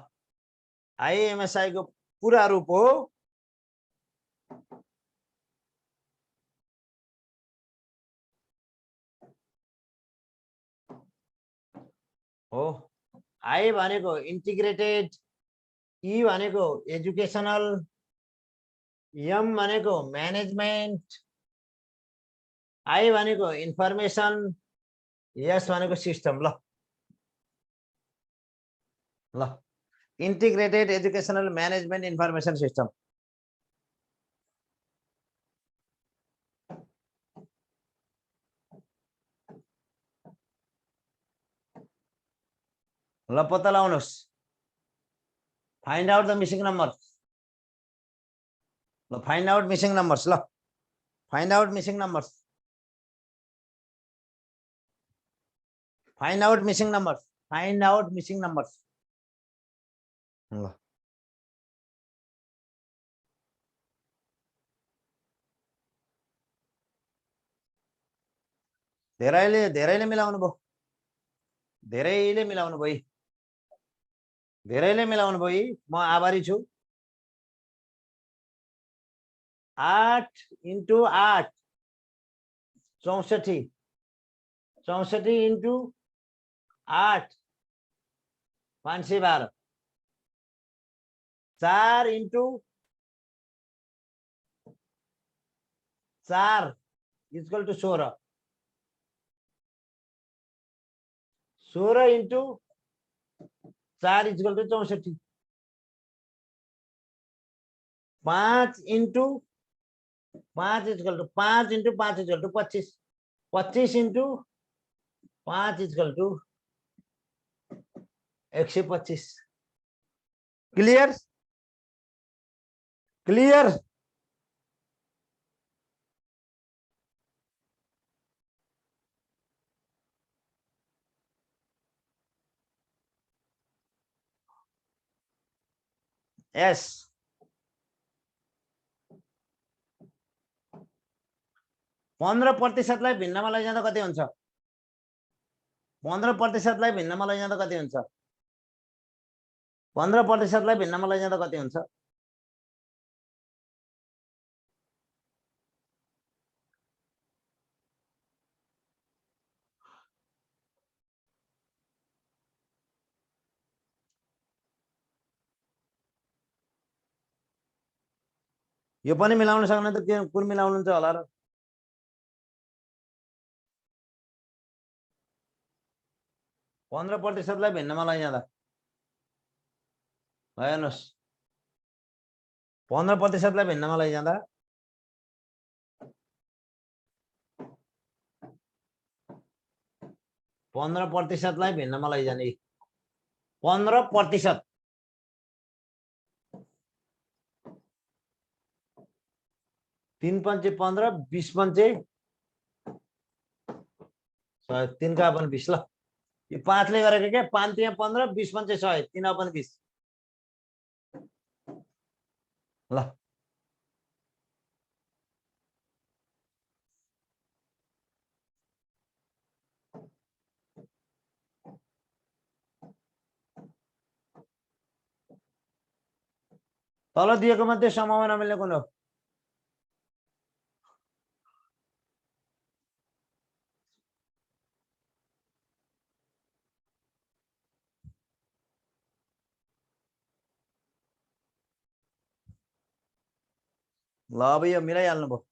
आईएमएसआई को पूरा रूप हो आई भनेको इन्टिग्रेटेड, ई भनेको एजुकेशनल, एम भनेको म्यानेजमेन्ट, आई भनेको इन्फर्मेसन, एस भनेको सिस्टम। ल integrated educational management information system. ल पत्ता लगाउनुहोस्। Find out the missing number. ल फाइन्ड आउट मिसिङ नम्बर्स। ल find out missing numbers. Find out missing numbers. Find out missing numbers. ल धेरैले मिलाउनु भयो। धेरैले मिलाउनु भयो। धेरैले मिलाउनु भयो। म आभारी छु। 8 × 8 64। 64 × 8 512। 4 × 4 equal to 16। 16 × 4 equal to 64। 5 × 5 equal to 5 × 5 equal to 25। 25 × 5 equal to 125। Clear? Clear? Yes 15% लाई भिन्नमा लैजाँदा कति हुन्छ 15% लाई भिन्नमा लैजाँदा कति हुन्छ 15% लाई भिन्नमा लैजाँदा कति हुन्छ यो पनि मिलाउन सक्ने त के कुन मिलाउनुहुन्छ होला र 15% लाई भिन्नमा लैजाँदा हेर्नुहोस् 15% लाई भिन्नमा लैजाँदा 15% लाई भिन्नमा लैजाने 15% 3 पंचे 15 20 पंचे 3 का अपन 20 ल यो 5 ले गरेको के 5 3 15 20 पंचे 100 3 अपन 20 ल तल दिएको मध्ये समूहमा नमिल्ने कुन हो ल अब यो मिलाइहाल्नु भयो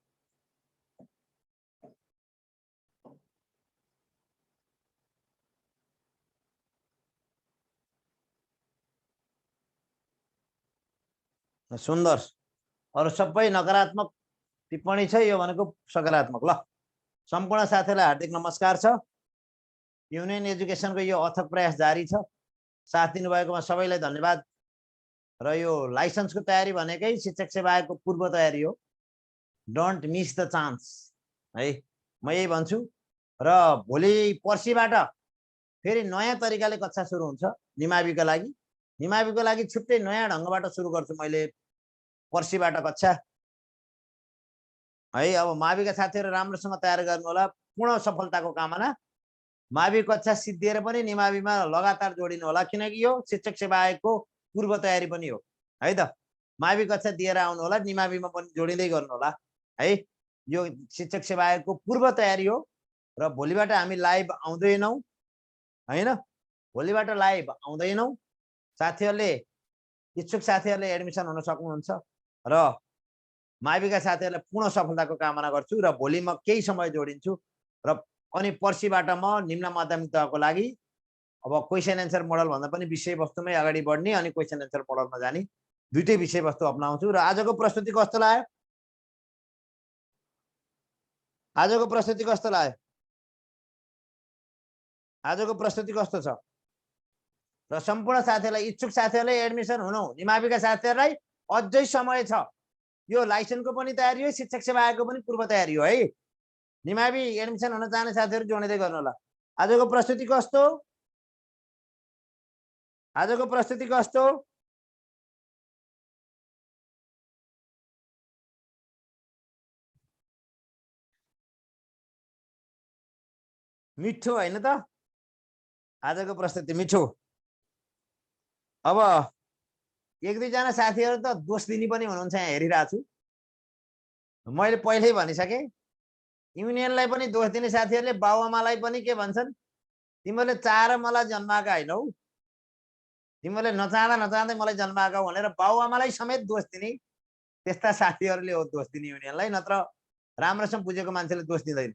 सुन्दर अरु सबै नकारात्मक टिप्पणी छ यो भनेको सकारात्मक ल सम्पूर्ण साथीहरुलाई हार्दिक नमस्कार छ युनियन एजुकेसनको यो अथक प्रयास जारी छ साथ दिनुभएकोमा सबैलाई धन्यवाद र यो लाइसेन्सको तयारी भनेकै शिक्षक सेवा आयोगको पूर्व तयारी हो डोन्ट मिस द चान्स है म यही भन्छु र भोलि पर्सिबाट फेरि नयाँ तरिकाले कक्षा सुरु हुन्छ निमाविको लागि छुट्टै नयाँ ढंगबाट सुरु गर्छु मैले पर्सिबाट कक्षा है अब माविका साथीहरु राम्रोसँग तयार गर्नु होला पूर्ण सफलताको कामना मावि कक्षा सिद्धिएर पनि निमाविमा लगातार जोडिनु होला किनकि यो शिक्षक सेवा आयोगको पूर्व तयारी पनि हो है त मावि कक्षा दिएर आउनु होला निमाविमा पनि जोडिँदै गर्नु होला है यो शिक्षक सेवा आयोगको पूर्व तयारी हो र भोलिबाट हामी लाइभ आउँदैनौ हैन भोलिबाट लाइभ आउँदैनौ साथीहरुले इच्छुक साथीहरुले एडमिसन हुन सक्नुहुन्छ र माविका साथीहरुलाई पूर्ण सफलताको कामना गर्छु र भोलि म केही समय जोडिन्छु र अनि पर्सिबाट म निम्न माध्यमिक तहको लागि अब क्वेशन एन्सर मोडल भन्दा पनि विषयवस्तुमै अगाडि बढ्ने अनि क्वेशन एन्सर मोडलमा जाने दुईटै विषयवस्तु अपनाउँछु र आजको प्रस्तुति कस्तो लाग्यो आजको प्रस्तुति कस्तो लाग्यो आजको प्रस्तुति कस्तो छ र सम्पूर्ण साथीहरुलाई इच्छुक साथीहरुलाई एडमिसन हुनु निमाविका साथीहरुलाई अझै समय छ यो लाइसेन्सको पनि तयारी हो शिक्षक सेवा आयोगको पनि पूर्व तयारी हो है निमावि एडमिसन हुन चाहने साथीहरु जोडिँदै गर्नु होला आजको प्रस्तुति कस्तो मिठो हैन त आजको प्रस्तुति मिठो अब एक दुई जना साथीहरु त दोष दिने पनि हुनुहुन्छ यहाँ हेरिरहेको छु मैले पहिल्यै भनिसके युनियनलाई पनि दोष दिने साथीहरुले बाउआमालाई पनि के भन्छन् तिमीले चाहेर मलाई जन्माएका हैनौ तिमीले नचाहँदै मलाई जन्माएका भनेर बाउआमालाई समेत दोष दिने त्यस्ता साथीहरुले हो दोष दिने युनियनलाई नत्र राम्रोसँग बुझेको मान्छेले दोष दिँदैन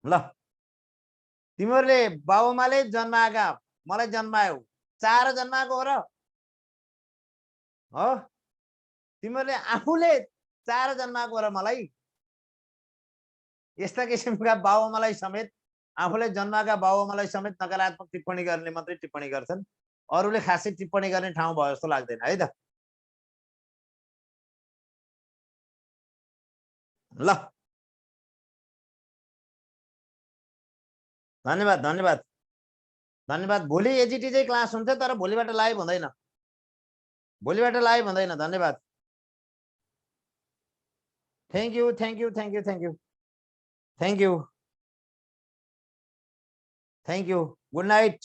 ल तिमीहरुले बाउआमाले जन्माएका मलाई जन्मायौ चाहेर जन्माएको हो र हो तिमीहरुले आफूले चाहेर जन्माएको हो र मलाई यस्ता किसिमका बाउआमालाई समेत आफूले जन्माएका बाउआमालाई समेत नकारात्मक टिप्पणी गर्ने मात्रै टिप्पणी गर्छन् अरूले खासै टिप्पणी गर्ने ठाउँ भयो जस्तो लाग्दैन है त ल धन्यवाद धन्यवाद। भोलि एजिटी चाहिँ क्लास हुन्छ तर भोलिबाट लाइभ हुँदैन, भोलिबाट लाइभ हुँदैन। धन्यवाद। Thank you thank you thank you thank you thank you thank you. Good night.